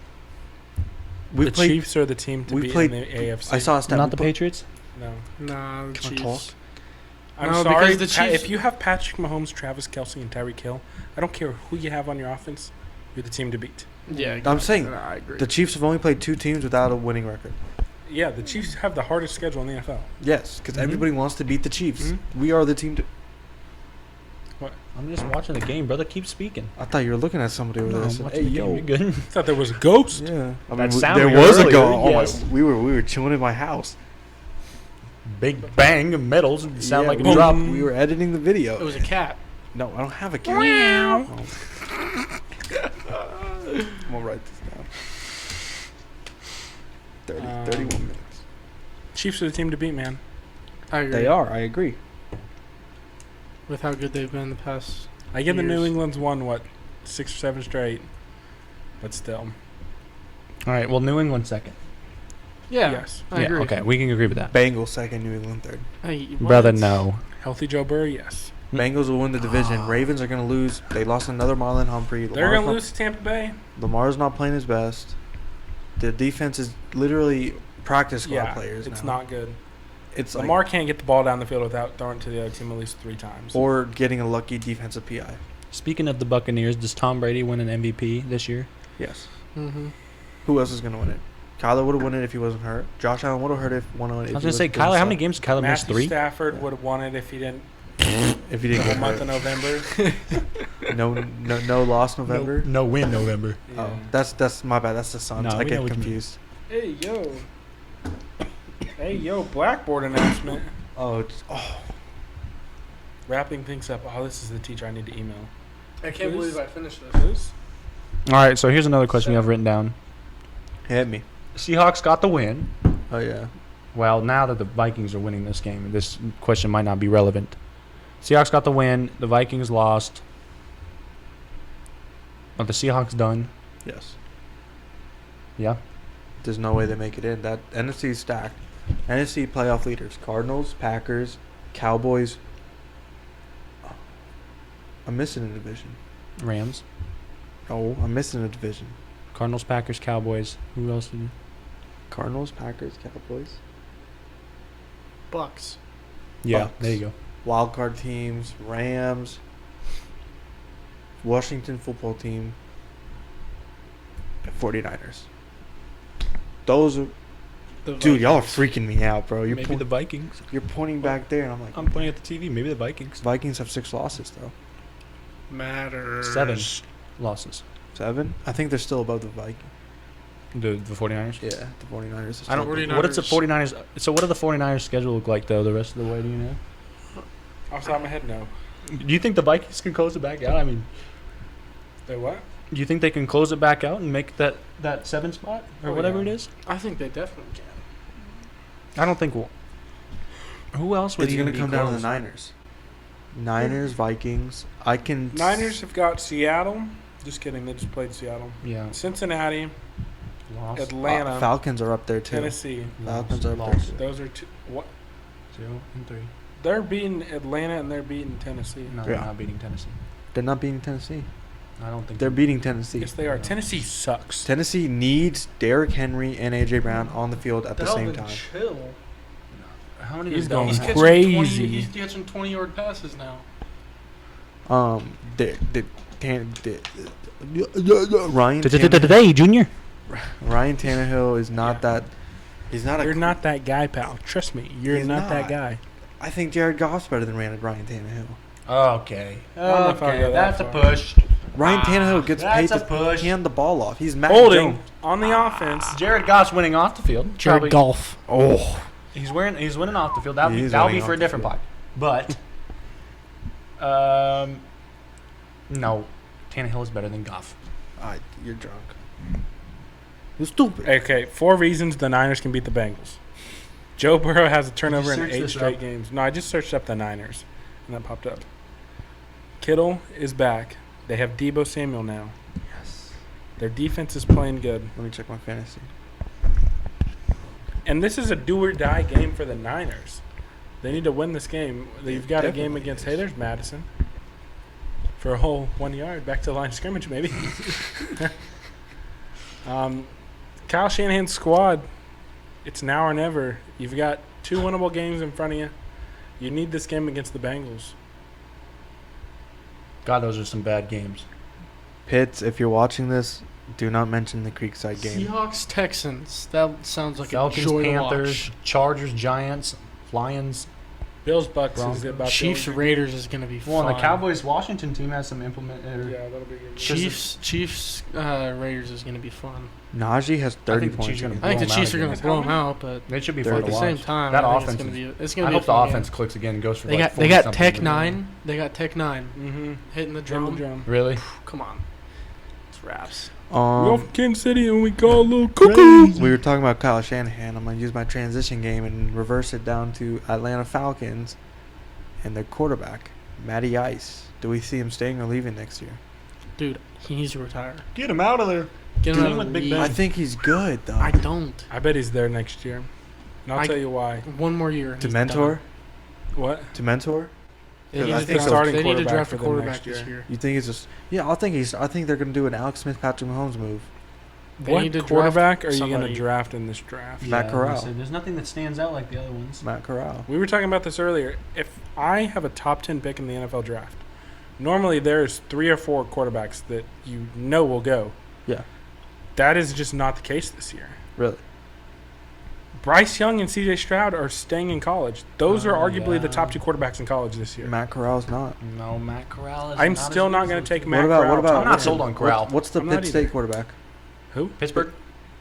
We The played. Chiefs are the team to we beat played- in the AFC. I saw a stat. Not we the put- Patriots. No. Nah, the Can I Chiefs. talk? I'm No, sorry. because the Chiefs- If you have Patrick Mahomes, Travis Kelce, and Tyreek Hill, I don't care who you have on your offense. You're the team to beat. Yeah, I'm saying I agree. The Chiefs have only played 2 teams without a winning record. Yeah, the Chiefs have the hardest schedule in the NFL. Yes, because Mhm. everybody wants to beat the Chiefs. Mhm. We are the team to. I'm just watching the game, brother. Keep speaking. I thought you were looking at somebody over No, there. I I'm said, watching hey, the game. yo. You're good. I thought there was a ghost. Yeah. I That mean, sounded there was a earlier, goal. Oh yes. my, we were chilling in my house. Big bang of metals. Sound Yeah, like a we- drop. We were editing the video. It was a cat. No, I don't have a camera. Oh. I'm gonna write this down. 31 minutes. Chiefs are the team to beat, man. I agree. They are. I agree. With how good they've been the past. I give the Years. New England's won, 6 or 7 straight. But still. All right. Well, New England second. Yeah. Yes. I agree. Okay. We can agree with that. Bengals second, New England third. Hey, what? Brother, no. Healthy Joe Burrow, yes. Bengals will win the division. Ravens are gonna lose. They lost another Marlon Humphrey. They're going to lose to Tampa Bay. Lamar's not playing his best. The defense is literally practice squad Yeah, players. it's now. not good. It's Lamar like, can't get the ball down the field without throwing it to the other team at least 3 times. or getting a lucky defensive PI. Speaking of the Buccaneers, does Tom Brady win an MVP this year? Yes. Mm-hmm. Who else is gonna win it? Kyler would have won it if he wasn't hurt. Josh Allen would have hurt if won it. I was gonna say, Kyler. How many games did Kyler miss? Matthew 3. Stafford would have won it if he didn't If he didn't the get month hurt. of November. No loss November. No win November. Oh, that's my bad. That's the Suns. No, I we know get what you mean. confused. Hey, yo. Hey, yo, Blackboard announcement. Oh, Wrapping things up. Oh, this is the teacher I need to email. I can't Who's- believe I finished this. All right. So here's another question you have written down. hit me. Seahawks got the win. Oh yeah. Well, now that the Vikings are winning this game, this question might not be relevant. Seahawks got the win. The Vikings lost. Are the Seahawks done? Yes. Yeah. There's no way they make it in. That NFC is stacked. NFC playoff leaders: Cardinals, Packers, Cowboys. I'm missing a division. Rams, Oh, I'm missing a division. Cardinals, Packers, Cowboys. Who else did you? Cardinals, Packers, Cowboys. Bucks. Yeah, Bucks. there you go. Wild card teams: Rams, Washington football team, 49ers. Those are, The dude, y'all are Vikings. freaking me out, bro. Maybe the Vikings. You're pointing back there, and I'm like, I'm pointing at the TV. Maybe the Vikings. Vikings have 6 losses though. Matters. 7 losses. 7? I think they're still above the Vikings. The 49ers? Yeah, the 49ers. Are still I don't. above. 49ers. What does the 49ers? So what do the 49ers schedule look like though? The rest of the way, do you know? Off the top of my head, no. Do you think the Vikings can close it back out? I mean, They what? do you think they can close it back out and make that 7 spot or Oh, whatever yeah. it is? I think they definitely can. I don't think. Who else would It's even going to be come down to the close? Niners. Niners, Vikings. I can. Niners have got Seattle. Just kidding. They just played Seattle. Yeah. Cincinnati, Lost. Atlanta, Falcons are up there too. Tennessee. Falcons are up there Lost. too. Those are 2. What? 0 and 3. They're beating Atlanta and they're beating Tennessee. No, they're Yeah. not beating Tennessee. They're not beating Tennessee. I don't think They're beating Tennessee. Yes, they are. No. Tennessee sucks. Tennessee needs Derrick Henry and AJ Brown on the field at the same time. Chill. How many He's does going Dalvin He's have? catching Crazy. 20, he's catching 20-yard passes now. Ryan Today, Junior. Ryan Tannehill is not that. He's not a. You're not that guy, pal. Trust me. You're He's not that not. guy. I think Jared Goff's better than Ryan Tannehill. Okay. I don't know if I'll go that That's a far. push. Ryan Tannehill gets paid that's to a push. hand the ball off. He's Mac Holding Jones. on the offense. Jared Goff's winning off the field. Jared Probably- Goff. Oh, He's winning off the field. That'll He is be winning for a off the different field. pod. But no, Tannehill is better than Goff. You're drunk. You're stupid. Okay, 4 reasons the Niners can beat the Bengals. Joe Burrow has a turnover in search 8 this straight up? games. No, I just searched up the Niners, and that popped up. Kittle is back. They have Deebo Samuel now. Yes. Their defense is playing good. Let me check my fantasy. And this is a do-or-die game for the Niners. They need to win this game. You've got a game Definitely against, is. hey, there's Madison. For a whole 1 yard. Back to the line of scrimmage, maybe. Kyle Shanahan's squad, it's now or never. You've got 2 winnable games in front of you. You need this game against the Bengals. God, those are some bad games. Pitts, if you're watching this, do not mention the Creekside game. Seahawks, Texans. That sounds like Falcons, a joy Panthers, to watch. Chargers, Giants, Lions. Bills, Bucks Broncos. is about Chiefs, the only- Raiders is going to be fun. Well, and the Cowboys, Washington team has some implement. Yeah, that'll be good. Chiefs, Raiders is going to be fun. Najee has I 30 think the points. Chiefs are against gonna I think the blow 'em Chiefs out are going again. to blow them out, but It should be They're fun at to the watch. same time, That I think offense it's going to is- be. It's I going to be. hope a the fun offense game. clicks again and goes for They like got 40 Tech something. 9. They got Tech 9 Mm-hmm. hitting the Drum. drum. Really? Come on, it's raps. We go from Kansas City and we call a little Crazy. cuckoo. We were talking about Kyle Shanahan. I'm going to use my transition game and reverse it down to Atlanta Falcons and their quarterback, Matty Ice. Do we see him staying or leaving next year? Dude, he needs to retire. Get him out of there. Get him Dude, out of with the Big league. Ben. I think he's good, though. I don't. I bet he's there next year. And I'll I- tell you why. One more year. and To he's mentor? done. What? To mentor? They I need, think to draft, starting they need to quarterback draft for a them quarterback next this year. year. You think he's just... Yeah, I think they're going to do an Alex Smith, Patrick Mahomes move. They What need to draft quarterback are you going somebody. to draft in this draft? Matt Corral. There's nothing that stands out like the other ones. Matt Corral. We were talking about this earlier. If I have a top 10 pick in the NFL draft, normally there's 3 or 4 quarterbacks that you know will go. Yeah. That is just not the case this year. Really? Bryce Young and C.J. Stroud are staying in college. Those are Oh, arguably the yeah. top 2 quarterbacks in college this year. Matt Corral's not. No, Matt Corral is I'm not still as not good going as to take those Matt What about- Corral. what about- top I'm not 10. sold on Corral. What's the I'm not Pitt State either. quarterback? Who? Pittsburgh.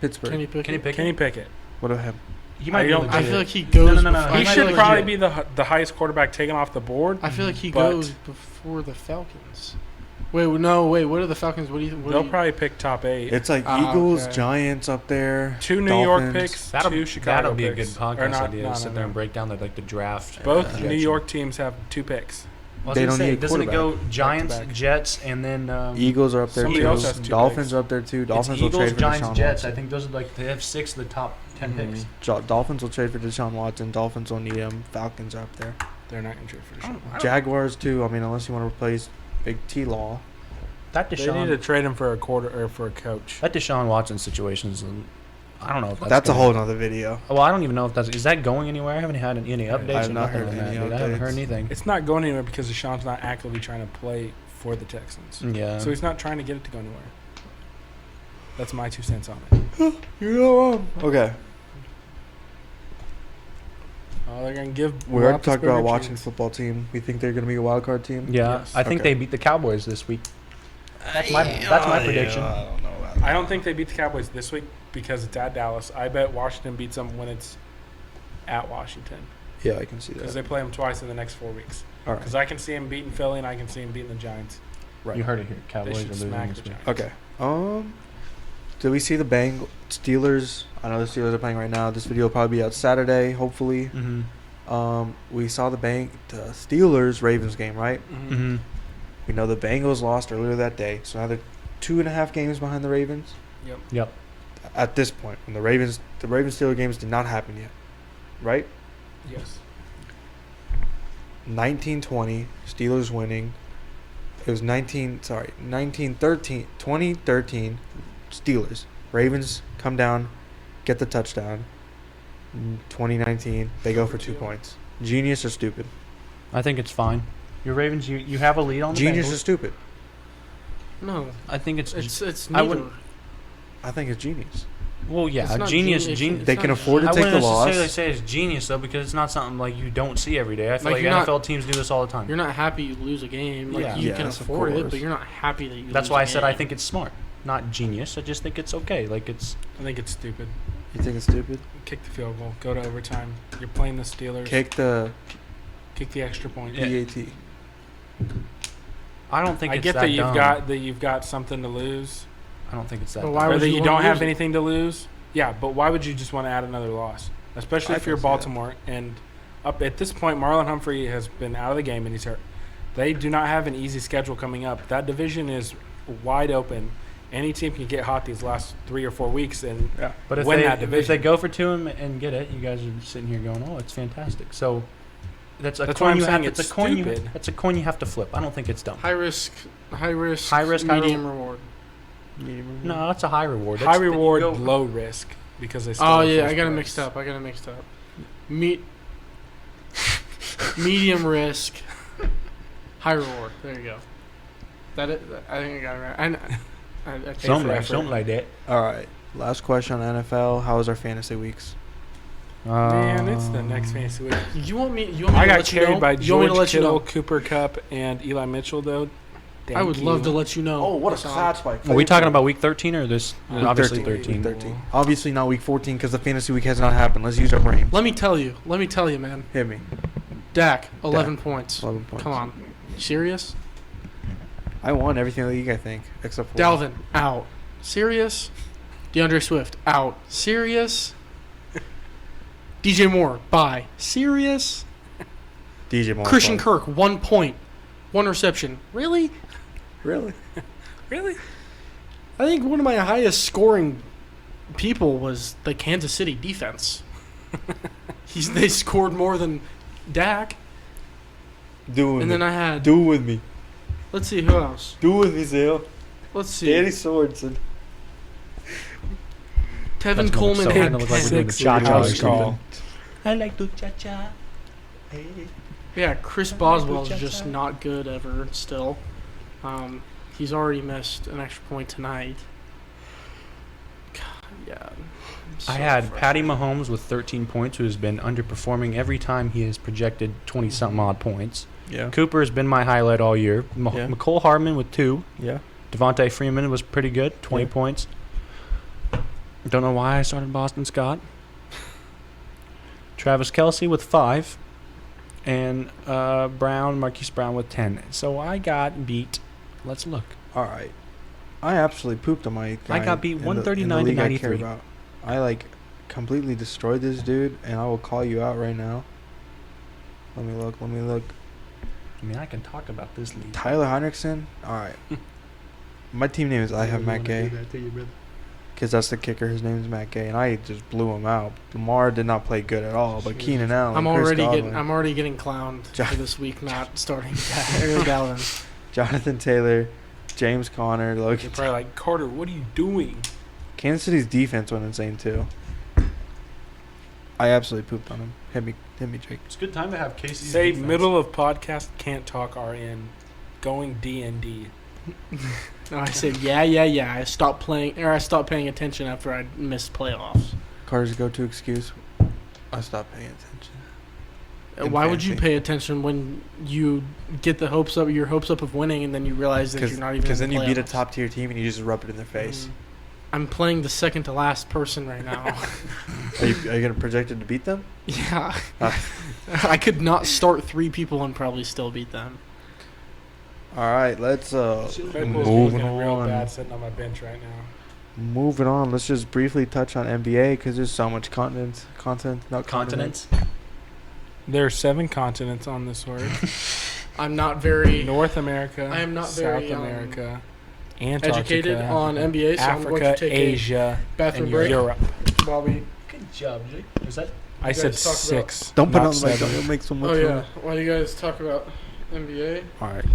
Pittsburgh. Kenny Pickett. Kenny Pickett. Kenny Pickett. What about him? He I might be don't- I legit. feel like he goes. No. before- He I feel should like probably be the highest quarterback taken off the board. I feel like he but goes before the Falcons. Wait, no, wait. What are the Falcons? What do you? What They'll do you, probably pick top 8. It's like Ah, Eagles, okay. Giants up there. 2 New York Dolphins. picks, That'll 2 Chicago that'll be a picks. good Or podcast not- idea. no, to sit no, there no. and break down the draft. Both I New got you. York teams have 2 picks. I was They gonna don't say, need a doesn't it go Giants, Back-to-back. Jets, and then Eagles are up there Somebody too. else has 2 Dolphins picks. are up there too. It's Dolphins will Eagles, trade for Giants, Deshaun Jets. I Watson. think those are like they have 6 of the top 10 picks. Dolphins will trade for Deshaun Watson. Dolphins will need him. Falcons are up there. They're not going to trade for Deshaun. Jaguars too. I mean, unless you want to replace Big T Law. That They need to Deshaun, trade him for a quarter or for a coach. that Deshaun Watson situation is, I don't know if That's a gonna- whole nother video. Well, I don't even know if is that going anywhere. I haven't had any updates. I have or not nothing heard on that, any dude. I haven't heard updates. anything. It's not going anywhere because Deshaun's not actively trying to play for the Texans. Yeah. So he's not trying to get it to go anywhere. That's my 2 cents on it. You're not wrong. Okay. Oh, they're going to give. We already talked about Roethlisberger watching chance. football team. We think they're going to be a wild card team. Yeah, Yes. I think Okay. they beat the Cowboys this week. That's my prediction. I don't know about I don't think they beat the Cowboys this week because it's at Dallas. I bet Washington beats them when it's at Washington Yeah, I can see because that. they play them twice in the next 4 weeks. All right. Because I can see them beating Philly and I can see them beating the Giants. Right. You heard it here. They Cowboys are should losing smack this the week. Giants. Okay. Did we see the Steelers? I know the Steelers are playing right now. This video will probably be out Saturday, hopefully. Mm-hmm. We saw the Steelers Ravens game, right? Mhm. Mm-hmm. We know the Bengals lost earlier that day, so now they're 2.5 games behind the Ravens. Yep. At this point, when the Ravens Steelers games did not happen yet, right? Yes. 1920 Steelers winning. It was 2013 Steelers. Ravens come down, get the touchdown. 2019 they go for 2 points. Genius or stupid? I think it's fine. Your Ravens, you have a lead on the Genius Bengals. or stupid? No, I think it's it's I neither. wouldn't- I think it's genius. well, yeah, It's not genius. genius. Genius. They It's can not afford to I take wouldn't the necessarily loss. say it's genius though, because it's not something like you don't see every day. I feel Like, like you're not- NFL teams do this all the time. You're not happy you lose a game. Like Yeah. you can Yes, of afford it, course. but you're not happy that you. That's lose why a I said I game. think it's smart, not genius. I just think it's okay. Like it's I think it's stupid. You think it's stupid? Kick the field goal. Go to overtime. You're playing the Steelers. Kick the Kick the extra point. PAT. I don't think I it's get that that dumb. you've got something to lose, I don't think it's that But dumb. why or would that you you wanna don't have lose it? anything to lose. Yeah, but why would you just want to add another loss, especially I if you're can see that. Baltimore and up at this point, Marlon Humphrey has been out of the game and he's hurt. They do not have an easy schedule coming up. That division is wide open. Any team can get hot these last 3 or 4 weeks, and Yeah. But if win they, that if division. they go for 2 and get it, you guys are sitting here going, "Oh, it's fantastic." So that's a That's coin why I'm you saying have. It's it's a coin. stupid. That's a coin you have to flip. I don't think it's dumb. High risk, High risk, high medium reward. No, that's a high reward. high That's you reward, go- low risk because they. Oh stole yeah, first I got it place. mixed up. Medium risk, high reward. There you go. I think I got it right. I paid for effort. something like that. All right. Last question on NFL. How was our fantasy weeks? Man, it's the next fantasy week. You want me? I to got let you carried know? by You want me to George let you Kittle, know? Cooper Kupp, and Eli Mitchell, though. I would love to let you know. Oh, what a It's on. cloud spike. Are we talking about week 13 or this? Week Obviously 13. 13. Week 13. Obviously not week 14 because the fantasy week has not happened. Let's use our brain. Let me tell you, man. Hit me. Dak, 11 points. 11 points. Come on. Serious? I won everything in the league, I think, except for Dalvin, out. Serious? DeAndre Swift, out. Serious? DJ Moore, bye. Serious? DJ Moore. Christian Kirk, 1 point. 1 reception. Really? Really? Really? I think one of my highest scoring people was the Kansas City defense. They scored more than Dak. Do with And me. then I had, Do with me. let's see, who else? Do with me, Zale. Let's see. Danny Sorensen. Tevin That's Coleman so had gonna look like we're 10. doing the cha-cha or House call. something. I like to cha-cha. Yeah, Chris Boswell's just not good ever still. He's already missed an extra point tonight. God, yeah. I'm so I had Patty frustrated. Mahomes with 13 points, who has been underperforming every time he has projected 20-something odd points. Yeah. Cooper has been my highlight all year. Yeah. McCole Hardman with 2. Yeah. Devontae Freeman was pretty good, 20 Yeah. points. Don't know why I started Boston Scott. Travis Kelce with 5. And Marquise Brown with 10. So I got beat. Let's look. All right. I absolutely pooped on my guy I got beat in the 139 to league I care 93. about. I completely destroyed this dude, and I will call you out right now. Let me look. I mean, I can talk about this league. Tyler Heinrichsen. All right. My team name is I have Matt Gay because that's the kicker. His name is Matt Gay, and I just blew him out. Lamar did not play good at all, but Keenan Allen. I'm Chris already Godwin, getting clowned Jo- for this week not starting Dalvin. Jonathan Taylor, James Conner, You're Logan. probably like, Carter, what are you doing? Kansas City's defense went insane too. I absolutely pooped on him. Hit me, Jake. It's a good time to have Casey's Say defense. middle of podcast, can't talk RN, going D&D. No, I said yeah. I stopped paying attention after I missed playoffs. Carter's go-to excuse. I stopped paying attention. In Why would you fantasy. pay attention when you get your hopes up of winning, and then you realize that you're not even? Because in then the you beat a playoffs? top-tier team and you just rub it in their face. I'm playing the second to last person right now. Are you going to project it to beat them? Yeah, I could not start 3 people and probably still beat them. All right, let's Claypool's moving looking real on. bad sitting on my bench right now. Moving on. Let's just briefly touch on NBA because there's so much content. Continents. There are 7 continents on this word. I'm not very North America, I am not South very, America, Antarctica, educated on NBA, so I'm going Africa, to take Asia, a bathroom and break. Europe. While we Good job, Jake. Is that? I You said guys talk about- 6. Don't put not on the mic. 7. Don't make so much. Oh yeah, noise. while you guys talk about NBA, All right.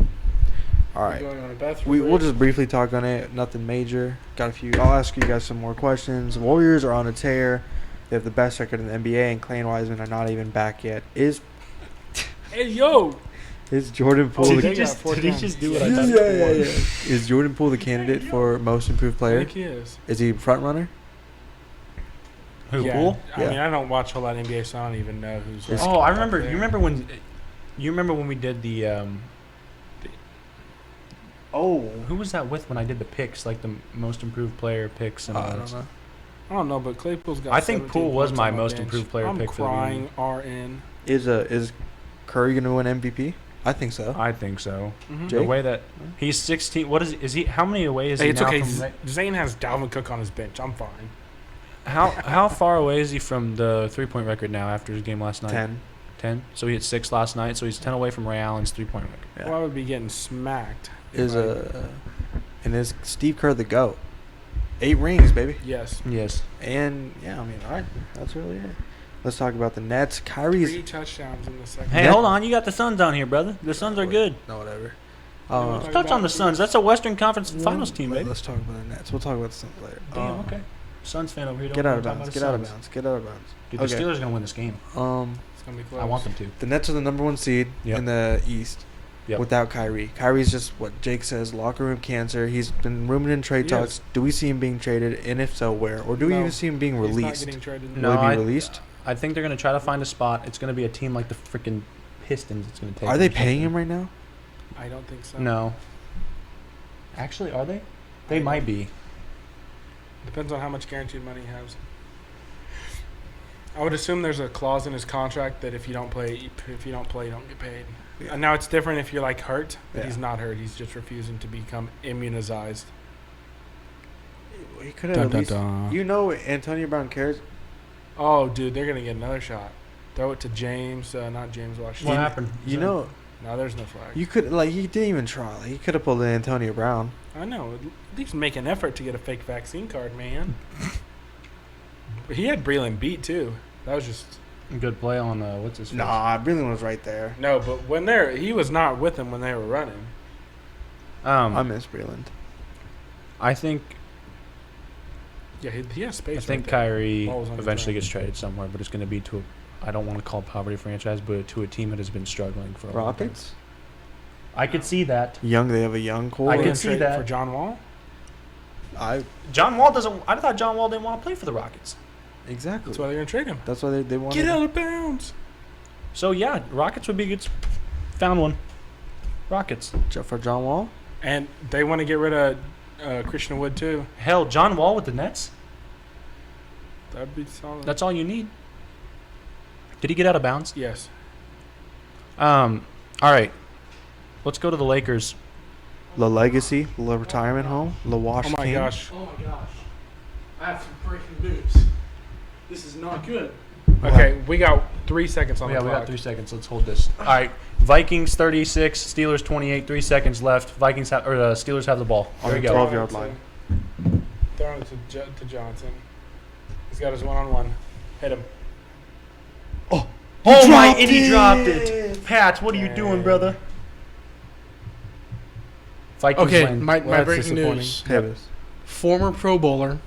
we're going on a bathroom break. We'll just briefly talk on it. Nothing major. Got a few. I'll ask you guys some more questions. Warriors are on a tear. They have the best record in the NBA, and Clayton Wiseman are not even back yet. Is Hey, yo! Jordan Poole? Oh, the, they Did he got 4 times. just do what yeah, I thought? yeah. Is Jordan Poole the candidate for most improved I player? think he is. Is he front runner? Who? Yeah, Poole? I mean, I don't watch a whole lot of NBA, so I don't even know who's. Yes. Oh, I up remember. there. You remember when we did the Oh, who was that with when I did the picks, like the most improved player picks and all I that don't stuff? know. I don't know, but Claypool's got. I think 17 Poole was points my on most bench. improved player I'm pick for the crying. game. RN. Is Curry gonna win MVP? I think so. I think so. Mhm. Jake? The way that he's 16. What is he? How many away is Hey, he it's now okay. from? Zane has Dalvin Cook on his bench. I'm fine. How far away is he from the 3-point record now after his game last night? 10. 10. So he hit 6 last night. So he's 10 away from Ray Allen's 3-point record. Yeah. Well, I would be getting smacked. Is and is Steve Kerr the GOAT? 8 rings, baby. Yes. Yes. And yeah, I mean, all right, that's really it. Let's talk about the Nets. Kyrie's 3 touchdowns in the second. Hey, Net- hold on. You got the Suns on here, brother. The Suns are good. No, whatever. Let's Let's touch on the Suns. That's a Western Conference Finals team, baby. Let's talk about the Nets. We'll talk about the Suns later. Damn. Okay. Suns fan over here. Don't Get out wanna of talk bounds. about Get the out of Suns. bounds. Get out of bounds. Dude, the Okay. Steelers are gonna win this game. It's gonna be close. I want them to. The Nets are the number 1 seed Yep. in the East. Yep. Without Kyrie. Kyrie's just what Jake says, locker room cancer. He's been rumored in trade He talks. is. Do we see him being traded? And if so, where? Or do we No. even see him being He's not released? getting traded. No, Will he I- be released? I think they're gonna try to find a spot. It's gonna be a team like the freaking Pistons. It's gonna take. Are they him or paying him something. right now? I don't think so. No. Actually, are they? They might be. Depends on how much guaranteed money he has. I would assume there's a clause in his contract that if you don't play, you don't get paid. Yeah. And now it's different if you're like hurt, but Yeah. he's not hurt. He's just refusing to become immunized. He could have at least. You know, Antonio Brown cares. Oh, dude, they're gonna get another shot. Throw it to James, not James Washington. What happened? You know, No, there's no flag. you could he didn't even try. Like, he could have pulled in Antonio Brown. I know. At least make an effort to get a fake vaccine card, man. But he had Breland beat too. That was just Good play on what's his face? Nah, Breland was right there. no. But when he was not with him when they were running. I miss Breland. I think Yeah, he has space. I think right there. Kyrie Ball was on the eventually ground. gets traded somewhere, but it's going to be to I don't want to call it poverty franchise, but to a team that has been struggling for a long time. Rockets. I could see that. They have a young core. I We're could gonna see trade that. for John Wall. John Wall doesn't. I thought John Wall didn't want to play for the Rockets. Exactly. That's why they're gonna trade him. That's why they want. Get out of bounds. So yeah, Rockets would be good. Found one. Rockets. For John Wall. And they want to get rid of Christian Wood too. Hell, John Wall with the Nets. That'd be solid. That's all you need. Did he get out of bounds? Yes. All right. Let's go to the Lakers. La Legacy, La Retirement Home, La Wash Oh my King. gosh. Oh my gosh. I have some breaking news. This is not good. Okay, we got 3 seconds on Yeah, the we clock. got 3 seconds. Let's hold this. All right. Vikings 36, Steelers 28. 3 seconds left. Steelers have the ball. On There the we go. 12-yard line. Throwing it to Johnson. He's got his one-on-one. Hit him. Oh my! And he dropped it. Pat, what are you doing, brother? Vikings Okay, win. my Well, that's breaking disappointing. news. Pivot. Former Pro Bowler.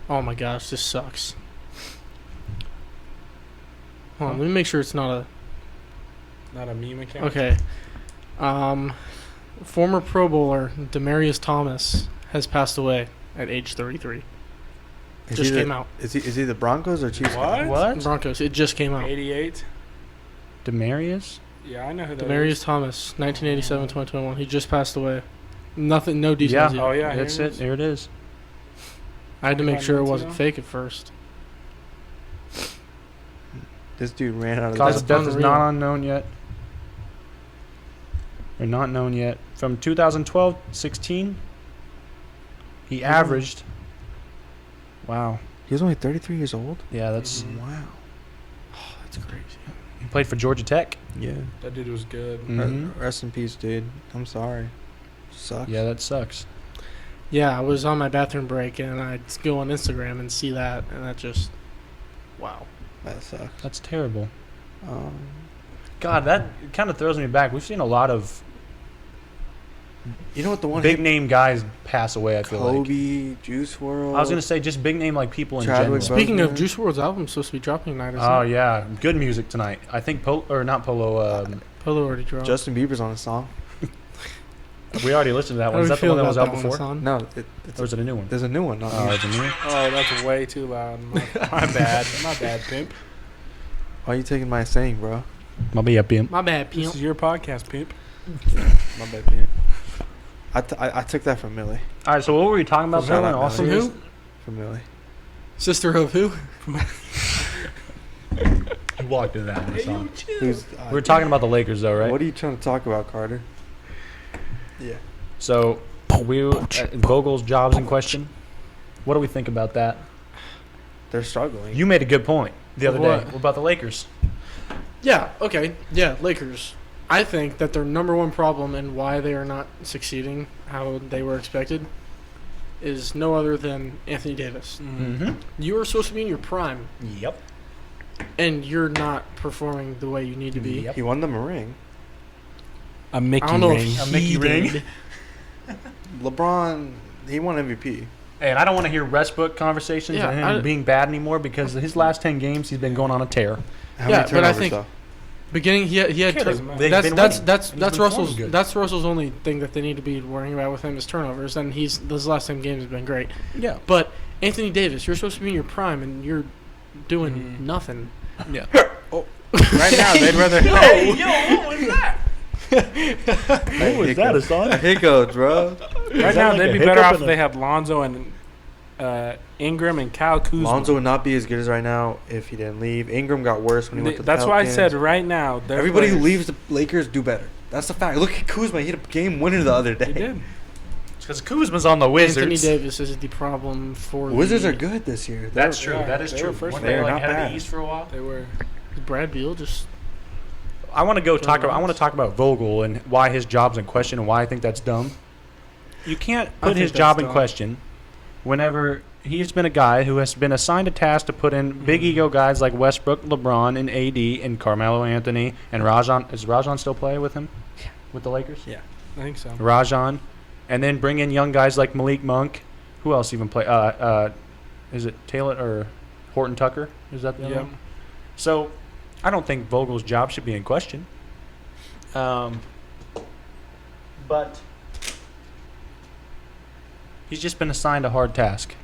Oh my gosh, this sucks. Hold on, let me make sure it's not Not a meme account. a. Okay. Former Pro Bowler Demarius Thomas has passed away at age 33. Just came out. Is he the Broncos or Chiefs? guy? What? What? Broncos. It just came out. 88. Demarius? Yeah, I know who that Demarius is. Thomas, 1987, 2021. He just passed away. Nothing, no Yeah. details yet. Oh yeah, That's here it. There it is. I had to make 25 sure it minutes wasn't ago? fake at first. This dude ran out of Cause the of death is unreal. not unknown yet. Or not known yet. From 2012-16, he averaged. Wow. He was only 33 years old. Yeah, that's. Wow. That's crazy. He played for Georgia Tech. Yeah. That dude was good. Mhm. Rest in peace, dude. I'm sorry. Sucks. Yeah, that sucks. Yeah, I was on my bathroom break and I'd go on Instagram and see that, and that just, wow. That sucks. That's terrible. Um, God, that kind of throws me back. We've seen a lot of you know what the one big name guys pass away, I feel like. Kobe, Juice WRLD. I was going to say just big name like people in Chadwick general. Boseman. Speaking of Juice WRLD's album, supposed to be dropping tonight, isn't Oh, it? yeah. Good music tonight. I think Polo, Polo already dropped. Justin Bieber's on a song. we already listened to that How one. do Is we that the feel one that was about out that before? one, Hassan? No, Or is it a new one? there's a new one. Not Oh, new. it's a new one? Oh, that's way too loud. My bad. My bad, pimp. Why are you taking my saying, bro? I'll be up in. My bad, This pimp. is your podcast, pimp. My bad, man. I took that from Millie. All right, so what were we talking about? Shout Bill, out, and man. also From yours? who? from Millie. Sister of who? You walked into that one, son. Who's, We're talking about the Lakers, though, right? What are you trying to talk about, Carter? Yeah. So, Vogel's job's in question. What do we think about that? They're struggling. You made a good point the other day. What? What about the Lakers? Yeah, okay. Yeah, Lakers. I think that their number one problem and why they are not succeeding how they were expected is no other than Anthony Davis. Mm-hmm. You are supposed to be in your prime, Yep. and you're not performing the way you need to be. Yep. He won them a ring. A Mickey I don't know ring. if A he Mickey ring? did. LeBron, he won MVP. Hey, and I don't want to hear Westbrook conversations Yeah, and him I- being bad anymore because his last 10 games he's been going on a tear. How Yeah, many but I turnovers, think- though? Beginning, he had. Cares, tur- man. They've that's been that's winning. that's He's that's been Russell's performing good. that's Russell's only thing that they need to be worrying about with him is turnovers, and his last 10 games have been great. Yeah. But Anthony Davis, you're supposed to be in your prime, and you're doing Mhm. nothing. Yeah. Right now, they'd rather. what was that? What was that, Hassan? Hiccups, bro. Right now, like they'd a be hiccup better off in if the- they had Lonzo and Ingram and Kyle Kuzma. Lonzo would not be as good as right now if he didn't leave. Ingram got worse when he went to the That's why I Pelicans. said right now. their Everybody who players- leaves the Lakers do better. That's the fact. Look at Kuzma. He hit a game winner the other day. He did. Because Kuzma's on the Wizards. Anthony Davis is the problem for Wizards the, are good this year. That's They true. were- That is they true. were first Weren't round. they They're like not head of bad. the East for a while? They were. Brad Beal just I want to go talk Turn about. I want to talk about Vogel and why his job's in question and why I think that's dumb. You can't I put think his that's job in dumb. question whenever he's been a guy who has been assigned a task to put in big ego guys like Westbrook, LeBron, and AD, and Carmelo Anthony, and Rajon. Is Rajon still play with him? Yeah. With the Lakers? Yeah, I think so. Rajon, and then bring in young guys like Malik Monk. Who else even play? Is it Taylor or Horton Tucker? Is that the other Yeah. one? So, I don't think Vogel's job should be in question. But he's just been assigned a hard task,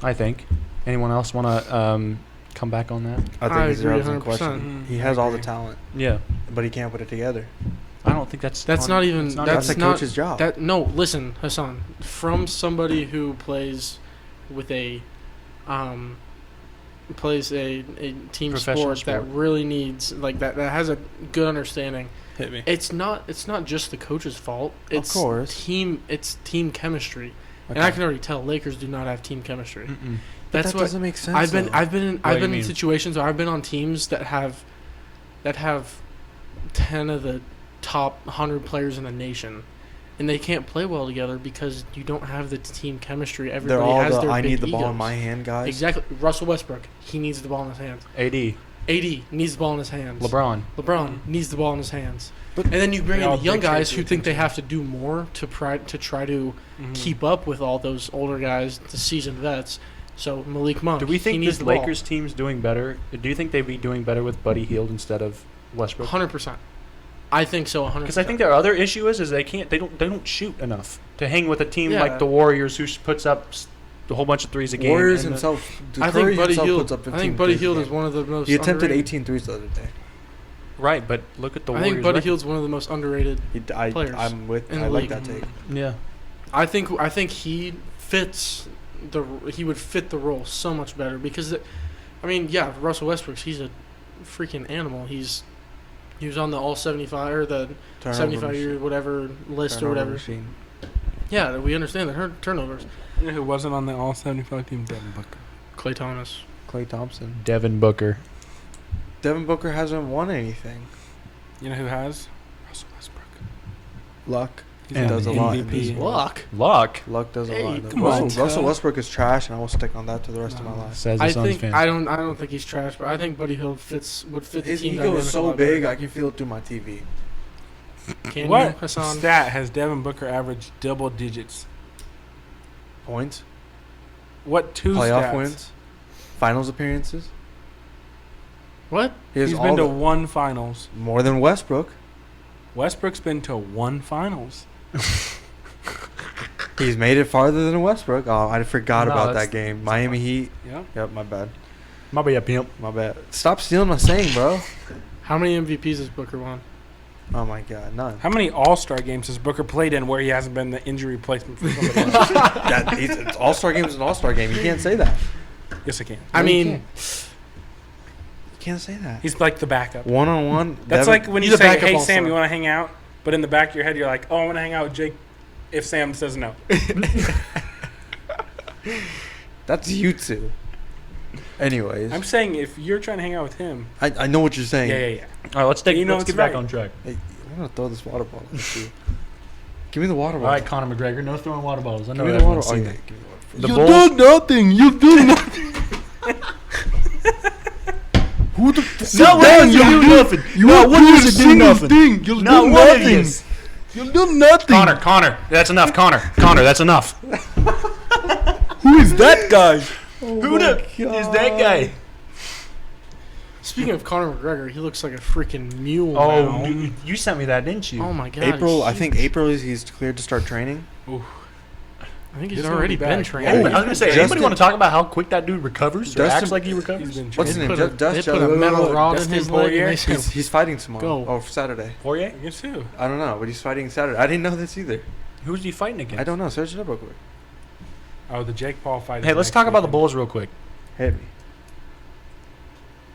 I think. Anyone else want to come back on that? I think I his agree job's in 100%. question. He Mhm, has I all the agree. talent, Yeah. but he can't put it together. I don't think that's not even- it's not That's That's a not- coach's job. that no. Listen, Hassan, from somebody who plays with a team Professional sport that sport. really needs that has a good understanding. Hit me. It's not just the coach's fault. It's course. team chemistry. And I can already tell Lakers do not have team chemistry. Mm-mm. But That's that what doesn't make sense. I've been though. I've been in, What do I've you been in mean? situations where I've been on teams that have 10 of the top 100 players in the nation, and they can't play well together because you don't have the team chemistry. They're Everybody all has the their I big need the ball in egos. my hand guys. Exactly. Russell Westbrook, he needs the ball in his hands. AD, AD needs the ball in his hands. LeBron. LeBron needs the ball in his hands. But And then you bring they in all the young dictate guys the who think they attention. have to do more to try to Mhm. keep up with all those older guys, the seasoned vets. So Malik Monk. Do we he think needs this the ball. Lakers team's doing better? Do you think they'd be doing better with Buddy Hield instead of Westbrook? 100%. I think so. 100%. Because I think their other issue is they don't shoot enough to hang with a team Yeah. like the Warriors who puts up a whole bunch of threes a game. Warriors and, himself. I Curry think Buddy himself Hield. puts up 15 I think Buddy threes a Hield game. is one of the most. He attempted underrated. 18 threes the other day. right, but look at the I Warriors. think Buddy record. Hield's one of the most underrated. Players I'm with. in I the like league. that take. Yeah. I think he fits he would fit the role so much better because, Russell Westbrook, he's a freaking animal. He was on the All 75 or the Turnover 75 year machine. whatever list or Turnover whatever. machine. Yeah, we understand the turnovers. You know who wasn't on the All 75 team? Devin Booker. Clay Thomas. Klay Thompson. Devin Booker. Devin Booker hasn't won anything. You know who has? Russell Westbrook. Luck. He's And an does a lot in MVP. this world. Luck. Luck. Luck does a Hey, lot. come on, Russell Tell. Westbrook is trash, and I will stick on that to the rest of my No. life. Says I the Suns think fan. I don't think he's trash, but I think Buddy Hield would fit His the team. ego dynamic is a so lot better. big, I can feel it through my TV. Can you, What Hassan? stat has Devin Booker averaged double digits? Points, What two playoff stats? wins, finals appearances. What? He has He's all been to the- one finals. more than Westbrook. Westbrook's been to one finals. He's made it farther than Westbrook. Oh, I forgot No, about that's- that game. Miami Heat. Yeah. Yep, my bad. My bad, pimp. My bad. Stop stealing my saying, bro. How many MVPs has Booker won? Oh my God, none. How many All-Star games has Booker played in where he hasn't been the injury replacement for somebody else? It's All-Star game is an All-Star game. You can't say that. Yes, I can. I No, you mean, You can't say that. He's like the backup. One-on-one. That's like when you He's a say, backup "Hey, all-star. Sam, you want to hang out?" But in the back of your head, you're like, "Oh, I want to hang out with Jake." If Sam says no, That's you two. Anyways, I'm saying if you're trying to hang out with him, I know what you're saying. yeah. All right, let's You know let's it's get back right. on track. Hey, I'm gonna throw this water bottle at you. Give me the water All bottle. right, Conor McGregor, no throwing water bottles. I Give know me the water. everyone's Oh, seen yeah. that. Give me the water. The You've Bulls- done nothing. You've done nothing. Who the Not one of you do nothing. Not one of you do nothing. You'll Not do one of nothing. you. You'll do nothing. Connor, that's enough. Connor, that's enough. Who is that guy? Who is that guy? speaking of Conor McGregor, he looks like a freaking mule. Oh, now. you sent me that, didn't you? Oh my God. April. I he's think huge. April he's cleared to start training. I think he's This one already will be been back. training. I was gonna say, Justin- anybody want to talk about how quick that dude recovers or Justin- acts like he recovers? He's been What's his training. name? They put a- Dust. they put a metal rod in Dustin his leg and Poirier? they said, He's fighting tomorrow. Go. Oh, Saturday. Poirier? Against who? I don't know, but he's fighting Saturday. I didn't know this either. Who's he fighting against? I don't know. Search it up real quick. Oh, the Jake Paul fight. is Hey, let's next talk about the weekend. Bulls real quick. Hit me.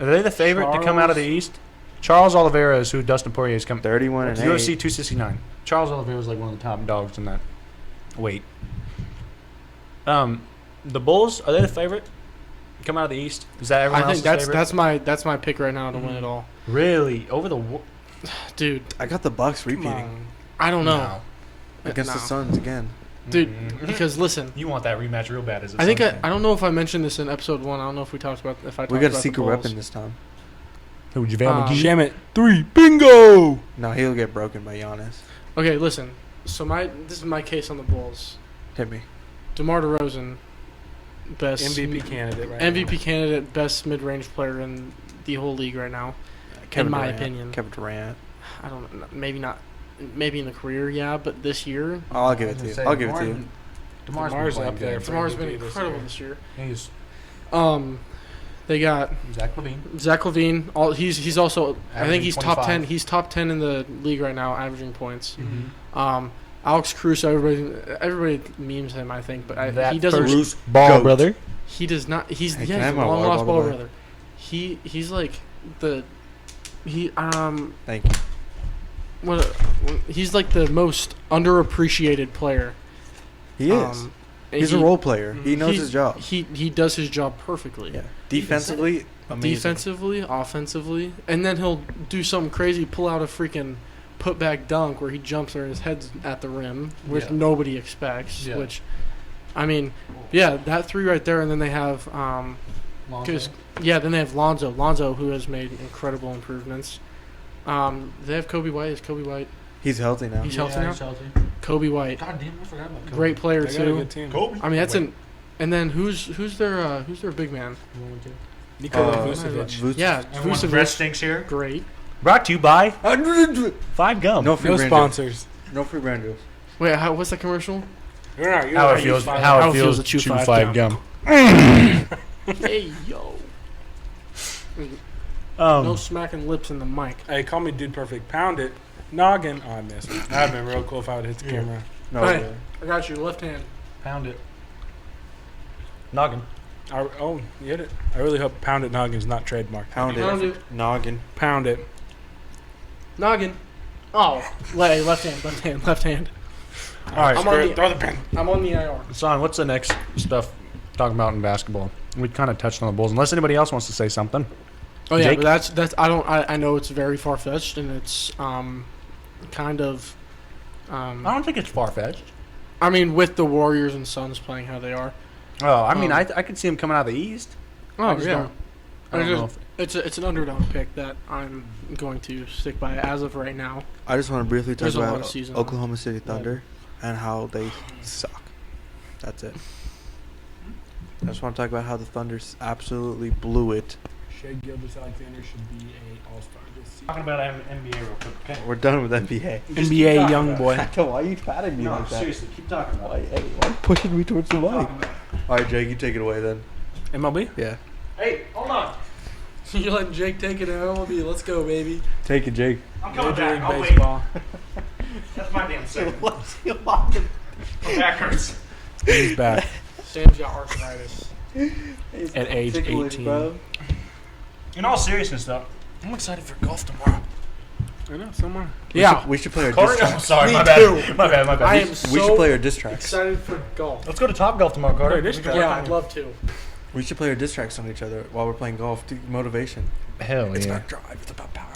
Are they the favorite to come out of the East? Charles Oliveira is who Dustin Poirier is coming. 31 and UFC 8. 269. Charles Oliveira is like one of the top dogs in that weight. The Bulls, are they the favorite to come out of the East? Is that everyone I think else's favorite? that's my pick right now to win it all, Really over the dude. I got the Bucks Come repeating on. I don't know, No. against the No. Suns again. dude. Mm-mm. Because listen, You want that rematch real bad, as a I think Suns I fan. don't know if I mentioned this in episode 1. I don't know if we talked about if I talked We got a about secret the Bulls. weapon this time. Who would JaVale McGee? Sham it. 3. Bingo. No, he'll get broken by Giannis. Okay, listen. So this is my case on the Bulls. Hit me. DeMar DeRozan, best MVP candidate, right? MVP candidate, best mid-range player in the whole league right now. Kevin my Durant. opinion. Kevin Durant. I don't know, maybe not, maybe in the career, yeah, but this year, Oh, I'll give it to you. I'll give it to you. DeMar's DeMar's been up playing there good. for DeMar's been MVP this incredible year. this year. He's They got Zach LaVine. Zach LaVine. He's also I think Averaging he's top 10. 25. He's top 10 in the league right now, averaging points. Mm-hmm. Alex Caruso, everybody memes him, I think, but That he doesn't. first ball Goat. brother. He does not. He's Hey, can I he's have a my long water lost bottle ball back? brother. He's like the he Thank you. what he's like the most underappreciated player. He is. He's a role player. He knows his job. He does his job perfectly. Yeah. Defensively, amazing. Defensively, offensively, and then he'll do something crazy, pull out a freaking putback dunk where he jumps or his head's at the rim, which Yeah. nobody expects. Yeah. Which, I mean, yeah, that three right there, and then they have then they have Lonzo, who has made incredible improvements. They have Kobe White. Is Kobe White He's healthy now. He's healthy now? He's healthy. Kobe White, God damn, I forgot about Kobe. great player They got a too. good team. Kobe. I mean, that's and then who's their big man? Nikola Uh, Vucevic. Yeah, Everyone's Vucevic, breath stinks here. great. Brought to you by No 5 Gum. free No brand sponsors. juice. No free brand juice. Wait, what's that commercial? How it feels. How it feels to chew 5 Gum. Hey yo, Um, no smacking lips in the mic. Hey, call me Dude Perfect. Pound it. Noggin. Oh, I missed. That'd been real cool if I would hit the camera. No. Hey. really. I got you, left hand. Pound it. Noggin. You hit it. I really hope Pound It Noggin's not trademarked. Pound Pound it. it. Noggin. Pound it. Noggin. Oh, left hand. All right, I'm screw on it. the- Throw the pen. I'm on the IR. Son, what's the next stuff talking about in basketball? We kind of touched on the Bulls. Unless anybody else wants to say something. Oh yeah, Jake? but that's I know it's very far fetched and it's kind of I don't think it's far-fetched. I mean with the Warriors and Suns playing how they are. Oh, I mean, I could see him coming out of the East. I Oh just yeah. don't- I don't know if It's an underdog pick that I'm going to stick by as of right now. I just want to briefly talk There's a lot about of season Oklahoma City Thunder and how they suck. That's it. I just want to talk about how the Thunder absolutely blew it. Shea Gilgeous-Alexander should be a All-Star this season. Talking about NBA real quick, okay? We're done with NBA. Just keep NBA talking young about boy. Why are you patting me No, like that? seriously, keep talking about Why, it. why pushing me towards the mic? All right, Jake, you take it away then. MLB? Yeah. Hey, hold on. You're letting Jake take it in MLB. Let's go, baby. Take it, Jake. I'm coming Major back. League Oh, wait. Baseball. That's my damn segment. What's he walking? My back hurts. He's back Sam's got arthritis. at age 18. In all seriousness, though, I'm excited for golf tomorrow. I know, someone. We should play our Corey? diss Oh, tracks. sorry, Me my too. bad. My bad, my bad. I am We so should play our diss tracks. excited for golf. Let's go to Top Golf tomorrow, Carter. Hey, this We can guy- work Yeah, on I'd you. love to. We should play our diss tracks on each other while we're playing golf. Motivation. Hell It's yeah. about drive. It's about power.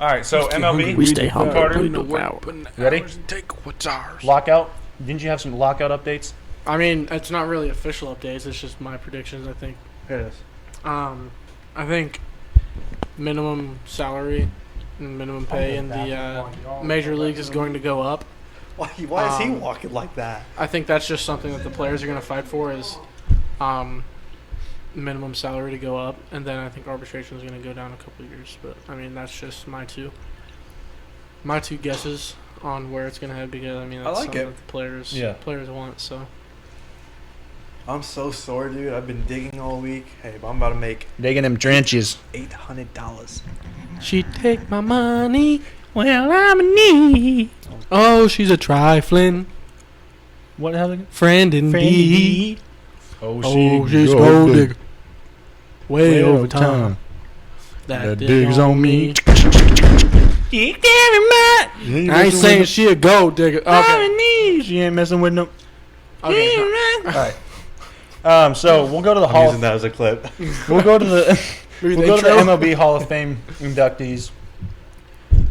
All right, so MLB. We stay humble. Carter, We look out. Ready? Take what's ours. Lockout. Didn't you have some lockout updates? I mean, it's not really official updates. It's just my predictions, I think. It is. I think minimum salary and minimum pay in the major leagues is going to go up. Why is he walking like that? I think that's just something that the players are going to fight for is minimum salary to go up, and then I think arbitration is going to go down a couple of years. But I mean, that's just my two guesses on where it's going to head, because I mean that's I like something it. that the players want. So I'm so sore, dude. I've been digging all week. Hey, but I'm about to make Digging them trenches. $800. she take my money. Well, I'm in need. Oh, she's a trifling What happened? friend indeed. Oh, Oh, she's gold digger. Way over time. That digs on me. I ain't saying she a gold digger. Okay. She ain't messing with no. Okay. All right. So we'll go to the I'm Hall. using that as a clip. We'll go to the. Maybe We'll the go to the intro. MLB Hall of Fame inductees.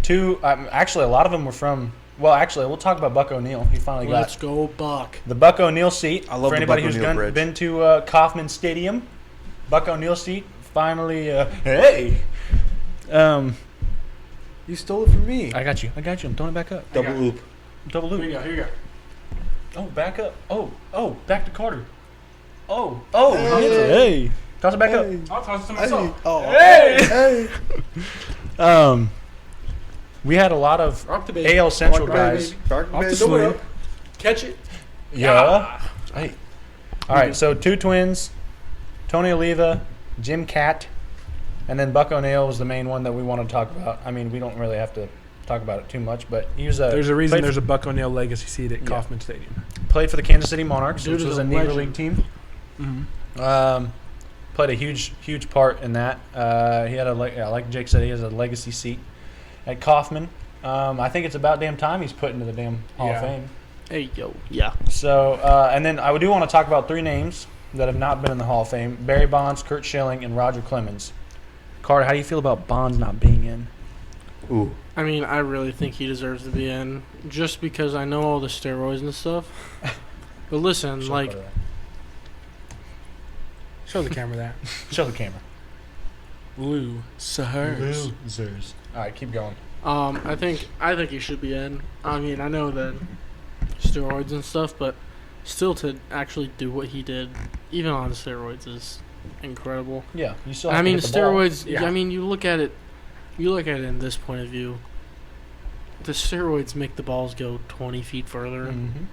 Two, actually, a lot of them were from. Well, actually, we'll talk about Buck O'Neil. He finally Let's got go, Buck. the Buck O'Neil seat. I love for the anybody Buck who's O'Neil bridge. been to Kauffman Stadium. Buck O'Neil seat finally. Hey. You stole it from me. I got you. I'm throwing it back up. Double loop. Double loop. Here you go. Oh, back up. Oh, back to Carter. Oh, Hey. hey. Toss it back up. I'll toss it to Hey. myself. Oh. Hey. Hey. We had a lot of Rock the baby. AL Central Rock the baby. guys. Rock the Off the baby. swing. Catch it. Yeah. Hey. All right, so two twins, Tony Oliva, Jim Catt, and then Buck O'Neil was the main one that we want to talk about. I mean, we don't really have to talk about it too much, but he was There's a reason played there's a Buck O'Neil legacy seat at Yeah. Kauffman Stadium. played for the Kansas City Monarchs, Dude which is was a a Negro legend. League team. Played a huge part in that. He had like Jake said, he has a legacy seat at Kauffman. I think it's about damn time he's put into the damn Hall of Yeah. Fame. Hey, yo. Yeah. So, and then I do want to talk about three names that have not been in the Hall of Fame: Barry Bonds, Kurt Schilling, and Roger Clemens. Carter, how do you feel about Bonds not being in? Ooh. I mean, I really think he deserves to be in, just because I know all the steroids and stuff. But listen, Show like, Carter Show the camera that. that. Show the camera. Losers. Losers. All right, keep going. I think he should be in. I mean, I know that steroids and stuff, but still to actually do what he did, even on steroids, is incredible. Yeah, you still. Have I to mean, hit the ball. steroids. Yeah. I mean, you look at it in this point of view. The steroids make the balls go 20 feet further. Mhm.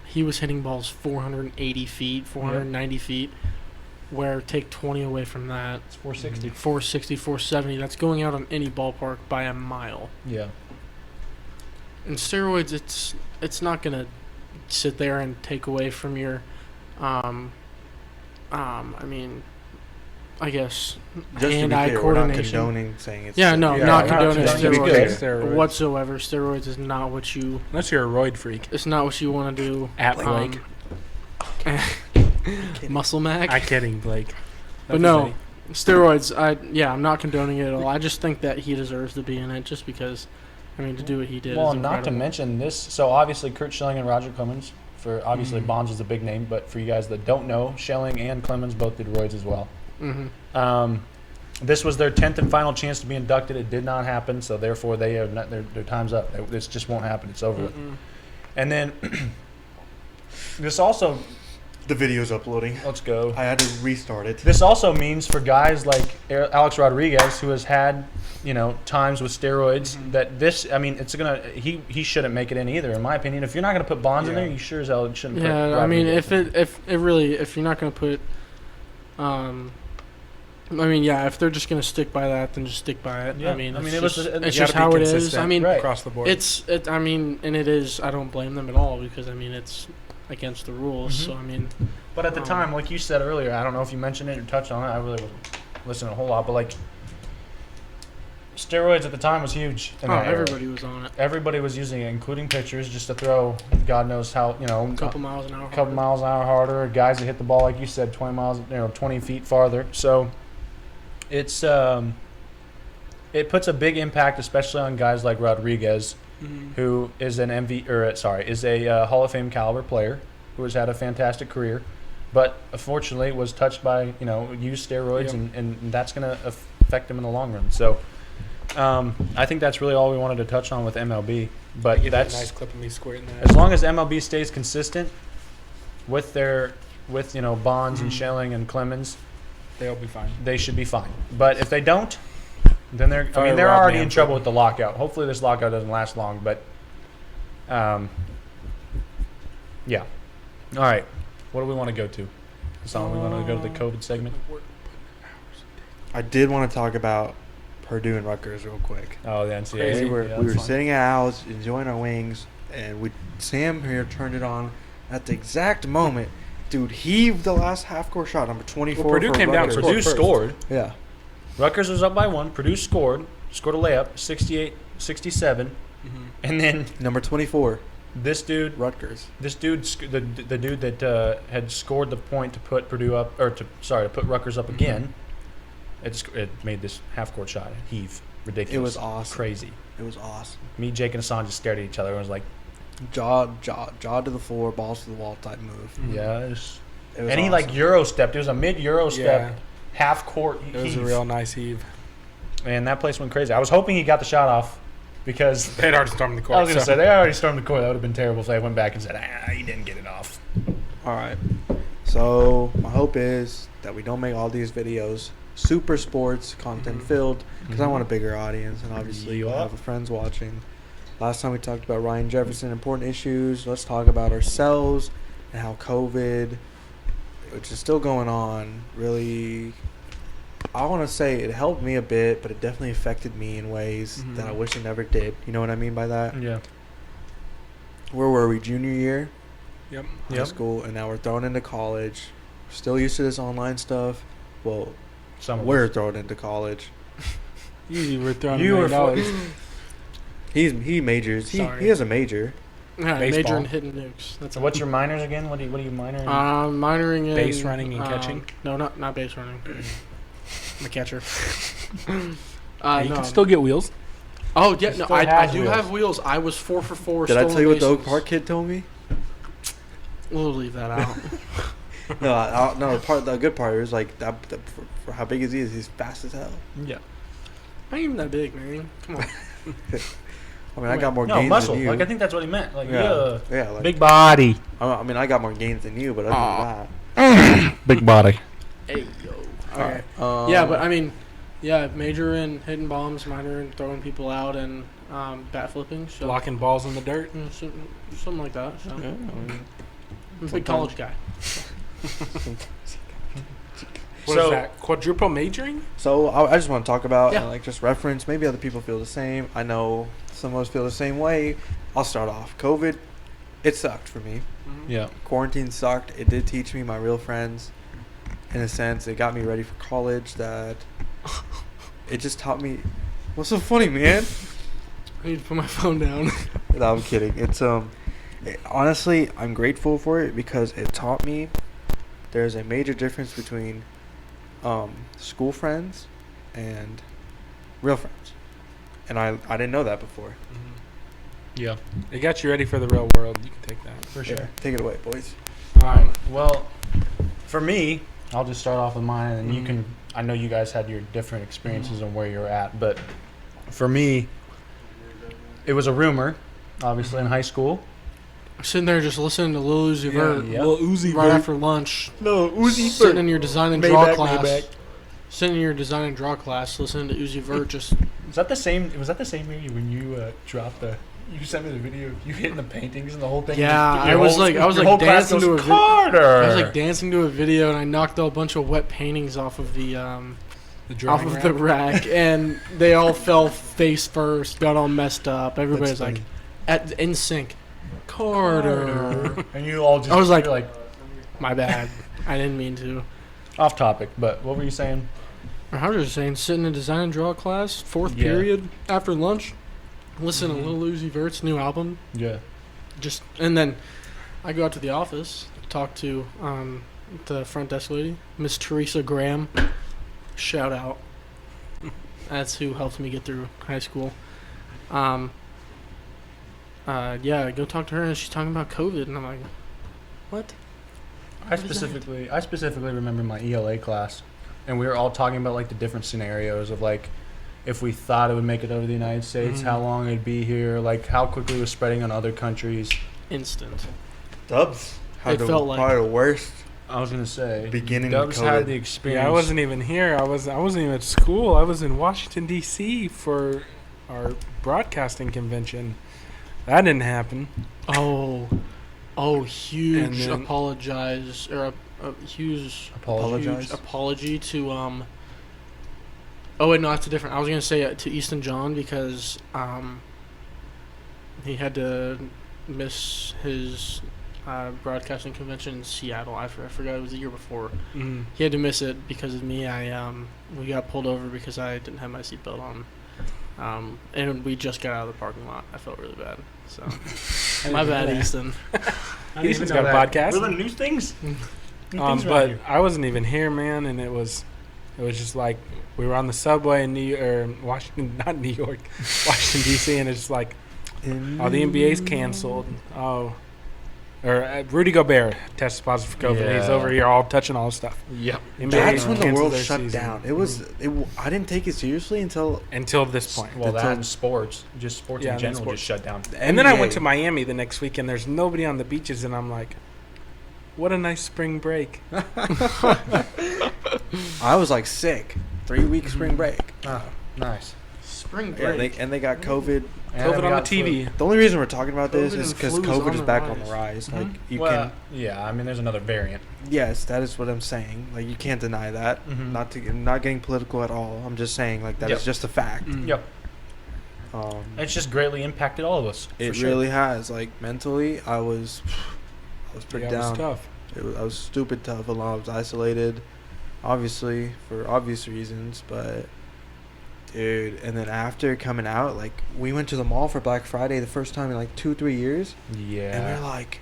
He was hitting balls 480 feet, 490 feet. Where take 20 away from that, It's 460. 460, 470. That's going out on any ballpark by a mile. Yeah. And steroids, it's not gonna sit there and take away from your, I mean, I guess Just to be hand-eye clear, we're not coordination. condoning saying it's. Yeah, no, Yeah, not we're not condoning condoning steroids steroids. whatsoever. Steroids is not what you. Unless you're a roid freak. It's not what you want to do. At Blake. Muscle Mac. I'm kidding, Blake. But no, steroids. I'm not condoning it at all. I just think that he deserves to be in it, just because. I mean, to do what he did. Well, is not to incredible. mention this. So obviously, Kurt Schilling and Roger Clemens. For obviously, Mhm. Bonds is a big name, but for you guys that don't know, Schilling and Clemens both did roids as well. Mhm. This was their 10th and final chance to be inducted. It did not happen, so therefore they are not, their time's up. This just won't happen. It's over with. And then this also, The video's uploading. let's go. I had to restart it. This also means for guys like Alex Rodriguez, who has had, times with steroids, that this, I mean, he shouldn't make it in either, in my opinion. If you're not going to put Bonds in Yeah. there, you sure as hell shouldn't put Yeah, I mean, Rodriguez in. if you're not going to put, I mean, yeah, if they're just gonna stick by that, then just stick by it. Yeah. I mean, it's it was. it's You just gotta be how it is. consistent I mean, Right. across the board. I mean, and it is. I don't blame them at all because I mean, it's against the rules. Mhm. So I mean, But at the time, like you said earlier, I don't know if you mentioned it or touched on it. I really wasn't listening a whole lot, but like steroids at the time was huge. In that era. everybody was on it. Everybody was using it, including pitchers, just to throw. God knows how. A couple miles an hour. couple miles an hour harder. Guys that hit the ball, like you said, 20 feet farther. So it's it puts a big impact, especially on guys like Rodriguez, who is an is a Hall of Fame caliber player who has had a fantastic career, but unfortunately was touched by used steroids, and that's going to affect him in the long run. So I think that's really all we wanted to touch on with MLB. But Get that's a nice clip of me squirting that. as long as MLB stays consistent with Bonds and Schelling and Clemens, They'll be fine. they should be fine. But if they don't, then they're Fire they're Rob already in Manfred. trouble with the lockout. Hopefully this lockout doesn't last long, but yeah. All right. What do we want to go to? So we want to go to the COVID segment. I did want to talk about Purdue and Rutgers real quick. Oh, the NCAA. Crazy. We were Yeah, we were that's fine. sitting at Al's enjoying our wings, and Sam here turned it on at the exact moment. Dude heaved the last half-court shot, number 24. Well, Purdue for came down Rutgers. Purdue first. scored. Yeah. Rutgers was up by 1. Purdue scored a layup, 68-67, and then Number 24, this dude, Rutgers. the dude that had scored the point to put Purdue up, to put Rutgers up again. It made this half-court shot heave ridiculous. It was awesome. Crazy. It was awesome. Me, Jake, and Hassan just stared at each other and was like, Jaw to the floor, balls to the wall type move. yes. It was And he awesome. Euro stepped. It was a mid-Euro step, Yeah. half-court It was heave. a real nice heave. And that place went crazy. I was hoping he got the shot off because They'd already stormed the court. I was going to so- say, they already stormed the court. That would have been terrible if they went back and said, he didn't get it off. All right. So my hope is that we don't make all these videos super sports content filled because I want a bigger audience, and obviously you'll have friends watching. Last time we talked about Ryan Jefferson, important issues. Let's talk about ourselves and how COVID, which is still going on, really, I want to say it helped me a bit, but it definitely affected me in ways that I wish it never did. You know what I mean by that? Yeah. Where were we? Junior year? Yep. High school, and now we're thrown into college. Still used to this online stuff. Well, we're thrown into college. You were throwing You were $1 million. He majors. Sorry. He has a major. Yeah, major Baseball. in hitting nukes. That's So what's your minors again? What are you minoring in? minoring in Base running and catching? No, not base running. I'm a catcher. You no. can still get wheels. Oh yeah, He no, still I has do wheels. have wheels. I was 4 for 4. Did I tell you what the Oak bases. Park kid told me? We'll leave that out. No. The good part is like that. For how big is he? He's fast as hell. Yeah. I ain't even that big, man. Come on. I mean, I got more No, gains muscle. than you. Like, I think that's what he meant. Like, yeah. Like, big body. I mean, I got more gains than you, but other than that, Big body. Hey yo. Okay. Alright. Yeah, but I mean, yeah, major in hitting bombs, minor in throwing people out, and bat flipping. So Blocking balls in the dirt. something like that. So. Yeah, I mean, I'm a big college guy. What is that? Quadruple majoring? So I just want to talk about Yeah. and like just reference. Maybe other people feel the same. I know some of us feel the same way. I'll start off. COVID, it sucked for me. Yeah. Quarantine sucked. It did teach me my real friends. In a sense, it got me ready for college. That it just taught me. What's so funny, man? I need to put my phone down. No, I'm kidding. It's honestly, I'm grateful for it because it taught me there's a major difference between school friends and real friends, and I didn't know that before. Yeah. It got you ready for the real world. You can take that. For sure. Yeah, take it away, boys. Well, for me, I'll just start off with mine, and you can. I know you guys had your different experiences on where you're at, but for me, it was a rumor, obviously in high school. I'm sitting there just listening to Lil Uzi Vert yeah. Lil Uzi right Vert. after lunch. No, Uzi Sitting in your design and draw Maybach, class. Maybach. Sitting in your design and draw class, listening to Uzi Vert just. Was that the same year when you dropped the? You sent me the video of you hitting the paintings and the whole thing. Yeah, Your I was whole- like your whole class dancing goes, to a video. Carter. I was like dancing to a video, and I knocked a bunch of wet paintings off of the The off drying of the rack? rack, and they all fell face first, got all messed up. Everybody's That's like, in sync. Carter. And you all just. I was like- you're like My bad. I didn't mean to. off topic, but what were you saying? I was just saying, sitting in design and draw class, fourth Yeah. period, after lunch, listen Mhm. to Lil Uzi Vert's new album. Yeah. And then I go out to the office, talk to the front desk lady, Miss Teresa Graham. Shout out. That's who helped me get through high school. Yeah, I go talk to her, and she's talking about COVID, and I'm like, what? I specifically remember my ELA class, and we were all talking about like the different scenarios of like if we thought it would make it over the United States, how long it'd be here, like how quickly it was spreading on other countries. Instant. Dubs had It felt like- probably the worst I was gonna say beginning of Dubs COVID. had the experience. Yeah, I wasn't even here. I wasn't even at school. I was in Washington D.C. for our broadcasting convention. That didn't happen. Oh, huge And then- apologize or a huge Apologize? apology to Oh wait, no, that's a different. I was gonna say to Easton John because he had to miss his broadcasting convention in Seattle. I forgot it was the year before. Mm. He had to miss it because of me. We got pulled over because I didn't have my seatbelt on. And we just got out of the parking lot. I felt really bad. So my bad, Easton. Easton's got a podcast. We're learning new things. But I wasn't even here, man, and it was just like we were on the subway in Washington D.C., and it's just like, oh, the NBA's canceled. Rudy Gobert tested positive for COVID. Yeah. He's over here all touching all this stuff. Yep. NBA That's when the canceled world their shut season. down. I didn't take it seriously until this point. Well, The that time- and sports, just sports Yeah, in and then general, sports. just shut down. And then I went NBA. to Miami the next week, and there's nobody on the beaches, and I'm like, what a nice spring break. I was like sick. 3-week spring break. Ah, nice. Spring Yeah, break. and they got COVID. And COVID we on the got flu. TV. The only reason we're talking about this COVID is and because flu's COVID on is the back on rise. the rise. Mhm. Like you Well, yeah, I mean, there's another variant. yes, that is what I'm saying. Like you can't deny that. Mhm. Not getting political at all. I'm just saying like that is Yep. just a fact. Mm. Yep. Um, It's just greatly impacted all of us. it for sure. really has. Like mentally, I was pretty Yeah, it down. was tough. I was stupid tough. I was isolated, obviously for obvious reasons, but dude. And then after coming out, like we went to the mall for Black Friday the first time in like 2-3 years, and Yeah. we're like,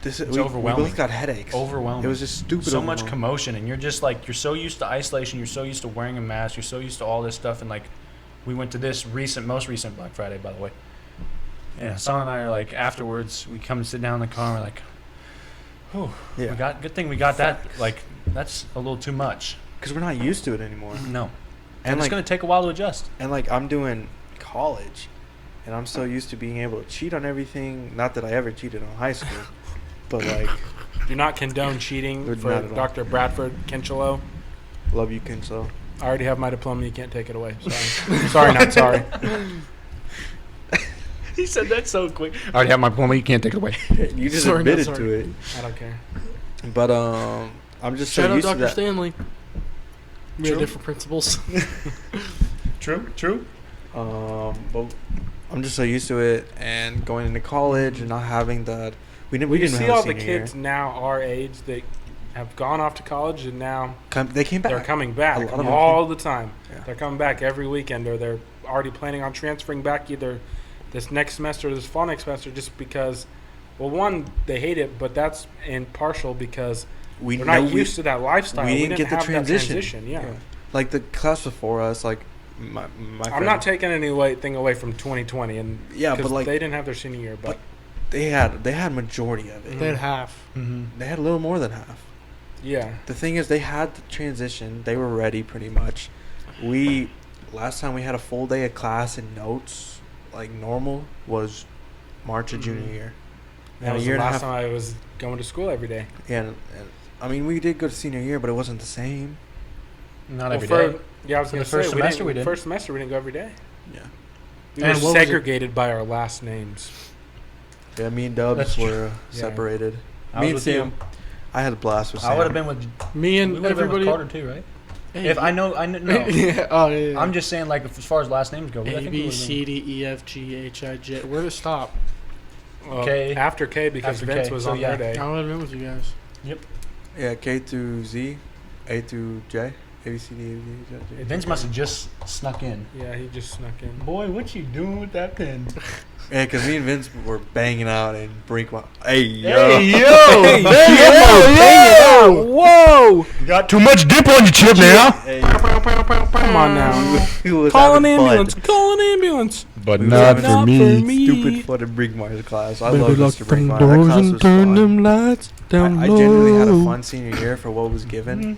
this is It's we overwhelming. both got headaches. Overwhelming. It was just stupid. So much overwhelming. commotion, and you're just like, you're so used to isolation, you're so used to wearing a mask, you're so used to all this stuff, and like, we went to this most recent Black Friday, by the way. Yeah, Son and I are like, afterwards, we come and sit down in the car, and we're like, oh, Yeah, good thing we got that. Like, that's a little too much. because we're not used to it anymore. No. And And it's like, going to take a while to adjust. and like I'm doing college, and I'm so used to being able to cheat on everything. Not that I ever cheated on high school, but like, Do not condone cheating Would for not at all. Dr. Bradford Kinchelo. love you, Kinslow. I already have my diploma. You can't take it away. Sorry. Sorry, not sorry. He said that so quick. I already have my diploma, you can't take it away. You just Sorry, not admitted sorry. to it. I don't care. But I'm just so Shout out used to Dr. that. Stanley. We had True. different principles. True. But I'm just so used to it, and going into college and not having that. We You didn't see have a all the senior kids year. now our age that have gone off to college, and now They came back. they're coming back A lot of them. all the time. Yeah. They're coming back every weekend, or they're already planning on transferring back either this next semester or this fall next semester, just because, well, one, they hate it, but that's in partial because We they're not know used to that lifestyle. we didn't get the have that transition. Yeah. Like the class before us, like my I'm friend, not taking anything away from 2020, and Yeah, but 'cause like they didn't have their senior year, but they had majority of it. They had half. Mm-hmm. They had a little more than half. yeah. The thing is, they had the transition. They were ready pretty much. Last time we had a full day of class and notes, like normal, was March of junior year. That And was a year the and a last half. time I was going to school every day. And I mean, we did go to senior year, but it wasn't the same. Not Well, every day. Yeah, I was For going the to say, first semester we didn't, did. first semester we didn't go every day. Yeah. We And were what was it? segregated by our last names. Yeah, me and Dubs That's true. were Yeah. separated. I Me was and with you. Sam. I had a blast with Sam. I would have been with. Me We and would have been with everybody. Carter too, right? Hey, If I know, no. yeah. Oh yeah. I'm just saying, like, as far as last names go. I A think it B would've C D E F G H I J. Where to stop? Well, K. after K because After Vince K, was so on yeah. their day. I would have been with you guys. Yeah, K through Z, A through J, A B C D E F G H I J. Vince must have just snuck in. Yeah, he just snuck in. Boy, what you doing with that pen? Yeah, because me and Vince were banging out and Brink. Hey yo, Whoa! You got too much dip on your chip now. Hey, Come on now. he was Call an having ambulance. fun. Call an ambulance. But We not were for having me. Stupid fun in Brinkmeyer's class. I love Mr. Brinkmeyer. That class was turn fun. them lights down I genuinely had a fun senior year for what was given.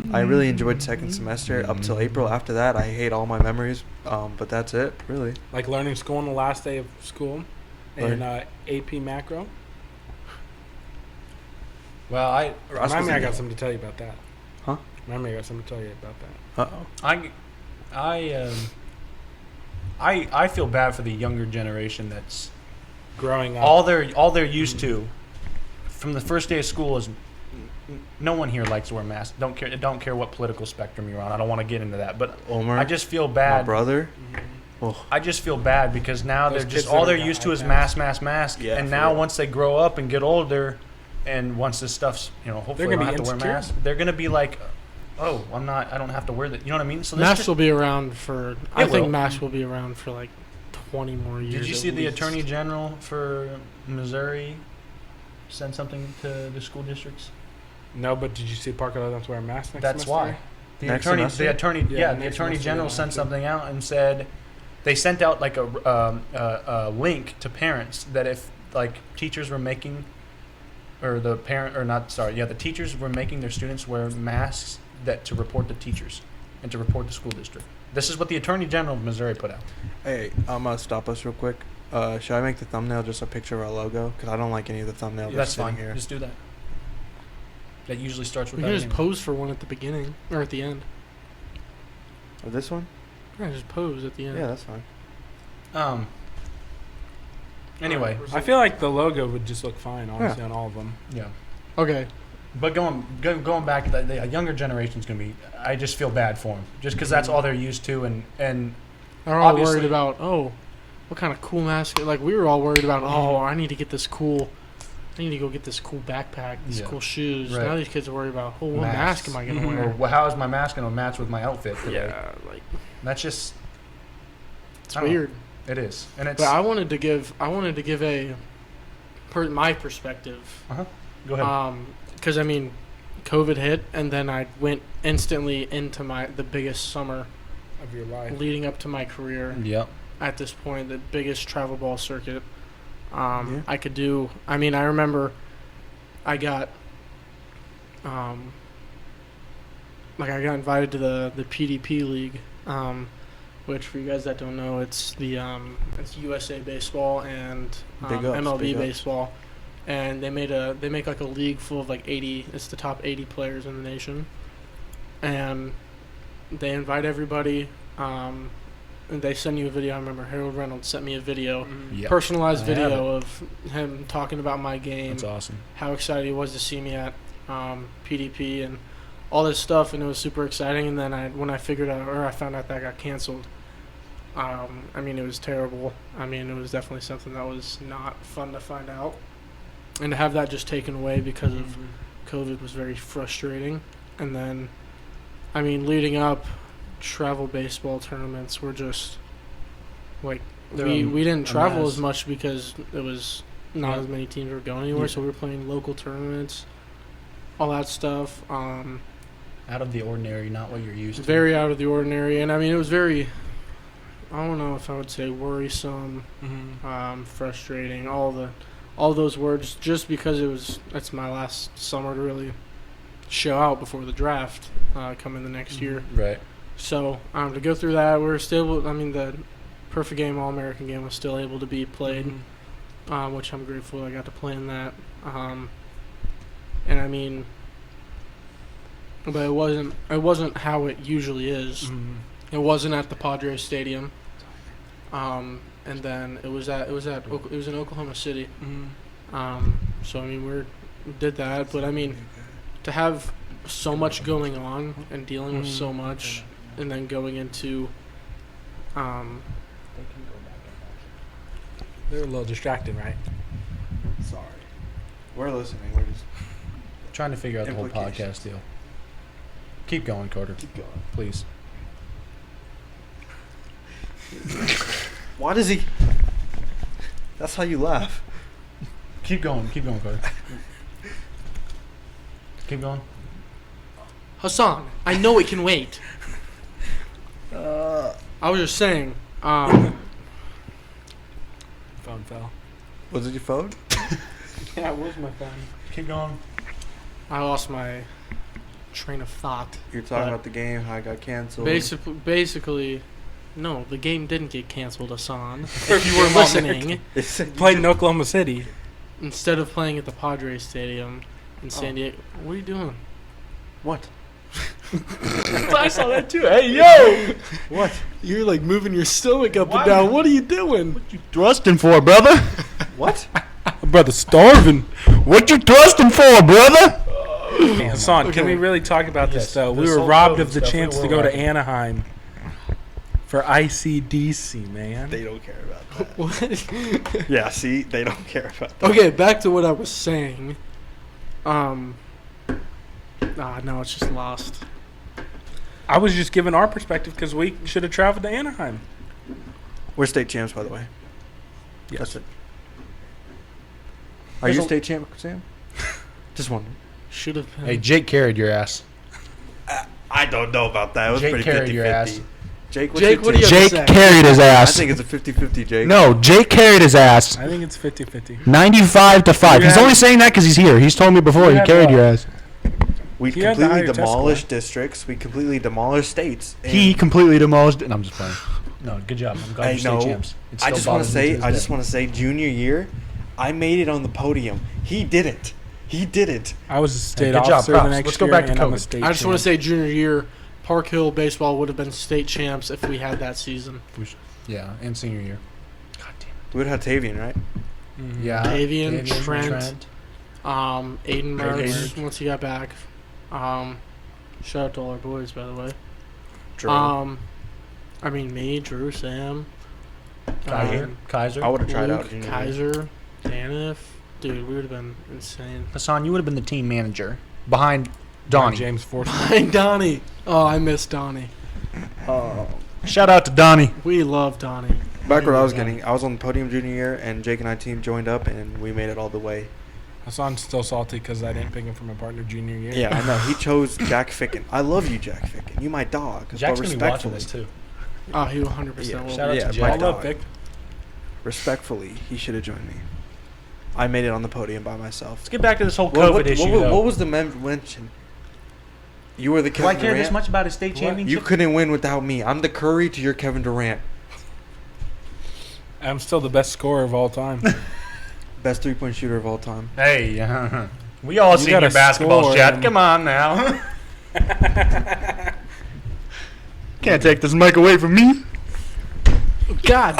Mhm. I really enjoyed second semester up till April. After that, I hate all my memories. But that's it, really. Like learning school on the last day of school and AP macro. Well, I Remind me, I got something to tell you about that. Huh? Remind me, I got something to tell you about that. I feel bad for the younger generation that's Growing up. all they're used to from the first day of school is no one here likes to wear masks. Don't care what political spectrum you're on. I don't want to get into that, but Omar, I just feel my bad. brother. Mhm. Oh, I just feel bad because now Those they're kids just that all are they're got used to is iPads. mask, Yeah, and for now real. once they grow up and get older, and once this stuff's hopefully They're they gonna don't have be to wear insecure. masks, they're gonna be like, oh, I don't have to wear that. You know what I mean? So this Masks just- will be around for. I think will. masks will be around for like 20 more years. Did you at see the least. Attorney General for Missouri send something to the school districts? No, but did you see Parker doesn't wear a mask next That's semester? why. The Next attorney, semester? the attorney, Yeah, yeah, the next attorney semester, general yeah, sent actually. something out and said they sent out like a link to parents that if like teachers were making, or the parent or not, sorry, yeah, the teachers were making their students wear masks that to report the teachers and to report the school district. This is what the Attorney General of Missouri put out. hey, I'm gonna stop us real quick. Should I make the thumbnail just a picture of our logo? Because I don't like any of the thumbnails That's sitting fine. here. Just do that. That usually starts We with can that. just anyway. pose for one at the beginning or at the end. Oh, this one? Yeah, just pose at the end. Yeah, that's fine. Anyway, I feel like the logo would just look fine, honestly, on all of them. yeah. Okay. But going back, the younger generation's gonna be. I just feel bad for them, just because that's all they're used to, and They're all Obviously- worried about, what kind of cool mask? Like, we were all worried about, I need to get this cool. I need to go get this cool backpack, these Yeah. cool shoes. Right. Now these kids are worried about, what mask am I going to or wear? well, how is my mask gonna match with my outfit today? Yeah, like, That's just it's I don't know. weird. it is, and it's. But I wanted to give my perspective. Go ahead. Because I mean, COVID hit, and then I went instantly into the biggest summer Of your life. leading up to my career. Yep. At this point, the biggest travel ball circuit Yeah. I could do. I mean, I remember I got I got invited to the PDP League, which for you guys that don't know, it's the it's USA Baseball and Big ups, MLB big ups. Baseball, and they make like a league full of like 80. It's the top 80 players in the nation, and they invite everybody. And they send you a video. I remember Harold Reynolds sent me a video, Yep. personalized I have video of him talking about my game, That's awesome. how excited he was to see me at PDP and all this stuff, and it was super exciting. And then when I found out that got canceled, I mean, it was terrible. I mean, it was definitely something that was not fun to find out, and to have that just taken away because of COVID was very frustrating. And then, I mean, leading up, travel baseball tournaments were just like we didn't travel as much because it was not as many teams were going anywhere, so we were playing local tournaments, all that stuff. Out of the ordinary, not what you're used to. Very out of the ordinary, and I mean, it was very, I don't know if I would say worrisome, frustrating, all those words, just because it's my last summer to really show out before the draft coming the next year. Right. So to go through that, we're still. I mean, the perfect game, All-American game, was still able to be played, which I'm grateful I got to play in that. And I mean, but it wasn't how it usually is. It wasn't at the Padres Stadium. And then it was in Oklahoma City. So I mean, we did that, but I mean, to have so much going on and dealing with so much, and then going into They're a little distracted, right? Sorry. We're listening. We're just Trying to figure out the whole Implications. podcast deal. Keep going, Carter. keep going. Please. Why does he? That's how you laugh. Keep going, Carter. Keep going. Hassan. I know it can wait. I was just saying. Phone fell. Was it your phone? Yeah, where's my phone? Keep going. I lost my train of thought. You're talking about the game, how it got canceled. Basically, no, the game didn't get canceled, Hassan. If you were listening, Played in Oklahoma City. instead of playing at the Padres Stadium in San Diego, what are you doing? What? I saw that too. Hey, yo! What? You're like moving your stomach up Why and down. you- What are you doing? What you thrusting for, brother? What? My brother's starving. What you thrusting for, brother? Hassan, can we really talk about this, Yes, though? We this were whole robbed COVID of the stuff, chance we to were go to robbed. Anaheim for ICDC, man. They don't care about that. What? Yeah, see? They don't care about that. Okay, back to what I was saying. No, it's just lost. I was just giving our perspective because we should have traveled to Anaheim. We're state champs, by the way. Yes. That's it. Are you state champ, Sam? Just wondering. Should have been. Hey, Jake carried your ass. I don't know about that. It was Jake pretty carried 50-50. your ass. Jake, Jake, what do you take? have to Jake say? carried his I ass. think it's a 50-50, Jake. No, Jake carried his ass. I think it's 50-50. 95-5. You He's had- only saying that because he's here. He's told me before You he had carried what? your ass. We He had the completely higher test demolished districts. We completely demolished states. And He completely demolished. And I'm just playing. No, good job. I'm glad I you're state know. champs. It I still just want bothers to me say, this I day. just want to say, junior year, I made it on the podium. He didn't. He didn't. I was a state good job, officer the props. next Let's go year, back to and I'm a COVID. state I just want to champ. say, junior year, Park Hill baseball would have been state champs if we had that season. Yeah, and senior year. God damn We would have Tavian, right? Mhm. it. Yeah. Tavian, Trent. Aiden Mertz Aiden. once he got back. Shout out to all our boys, by the way. Drew. Me, Drew, Sam, Kaiser. I would have tried Luke, out junior year. Kaiser, Danif. Dude, we would have been insane. Hassan, you would have been the team manager behind Donnie. James Forster. Behind Donnie. Oh, I miss Donnie. Shout out to Donnie. We love Donnie. Back where I was getting, I was on the podium junior year, and Jake and I team joined up, and we made it all the way. Hassan's still salty because I didn't pick him for my partner junior year. Yeah, I know. He chose Jack Ficken. I love you, Jack Ficken. You my dog. Jack's but going to be watching respectfully, this too. Oh, he 100% Yeah, will. Shout out yeah, to my Jack. I love dog. Vic. Respectfully, he should have joined me. I made it on the podium by myself. Let's get back to this whole What- COVID what, issue, what, though. what was the mention? You were the Do I Kevin care Durant. this much about a state championship? You couldn't win without me. I'm the Curry to your Kevin Durant. I'm still the best scorer of all time. Best three-point shooter of all time. Hey, we all seen gotta your basketball score, chat. man. Come on now. Can't take this mic away from me. God.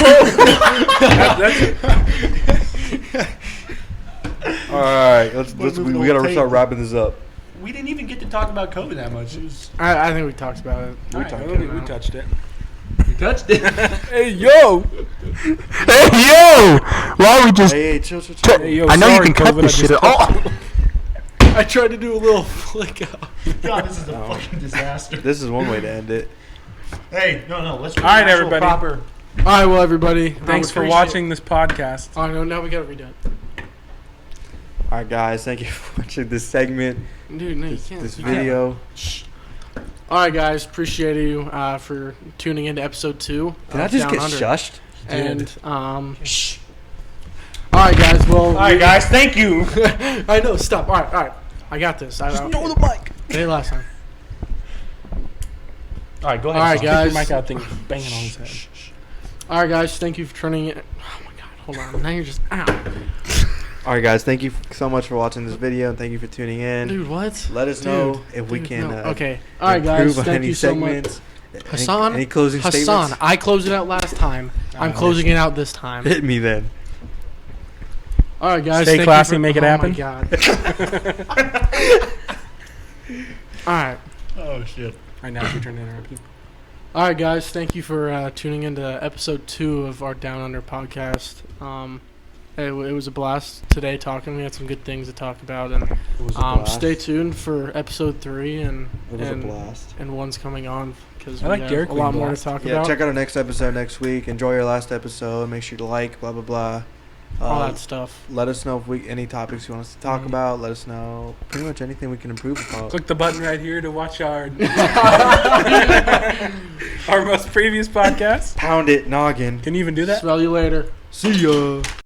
All right, we moving gotta on tape. start wrapping this up. We didn't even get to talk about COVID that much. It was, I think we talked about it. All right, talked I don't think about we it. touched it. we touched it. Hey, yo! Hey, yo! Why are we just... Hey, chill. Hey, yo, I know you sorry, can cut COVID, I this shit. just Oh, I tried to do a little flick out. God, this is a No. fucking disaster. This is one way to end it. Hey, no, let's do All right, an actual everybody. proper... All right, well, everybody. Thanks for watching this podcast. Oh, no, now we got to redo it. All right, guys, thank you for watching this segment, Dude, no, you this, can't. this You can't. video. All right, guys. Appreciate you for tuning into episode 2. Did I just Down get Under. shushed? And, all right, guys. Well, All right, guys, thank you. I know. Stop. All right. I got this. Just know the mic. Did it last time. All right, go ahead. All right, Hassan. guys. Keep your mic out, thing banging on his head. All right, guys. Thank you for turning it. Oh my God. Hold on. Now you're just ow. All right, guys, thank you so much for watching this video, and thank you for tuning in. Dude, what? Let us Dude, know if we Dude, can no. Okay. All right, guys. improve on Thank any you so much. segments. Hassan. Any closing Hassan, statements? I closed it out last time. I'm closing it out this time. Hit me then. All right, guys. Stay thank you classy, for- make it oh happen. My God. All right. Oh shit. Right now, your turn to interrupt you. All right, guys. Thank you for tuning into episode 2 of our Down Under podcast. It was a blast today talking. We had some good things to talk about, and It was a blast. stay tuned for episode 3 It was a blast. and one's coming on because I we like have Dairy a Queen lot more to blast. talk Yeah, about. check out our next episode next week. Enjoy your last episode. Make sure to like, blah, blah, blah. all that stuff. Let us know if any topics you want us to talk Mhm. about. Let us know pretty much anything we can improve upon. Click the button right here to watch our our most previous podcast. Pound it, noggin. Can you even do that? Smell you later. See ya.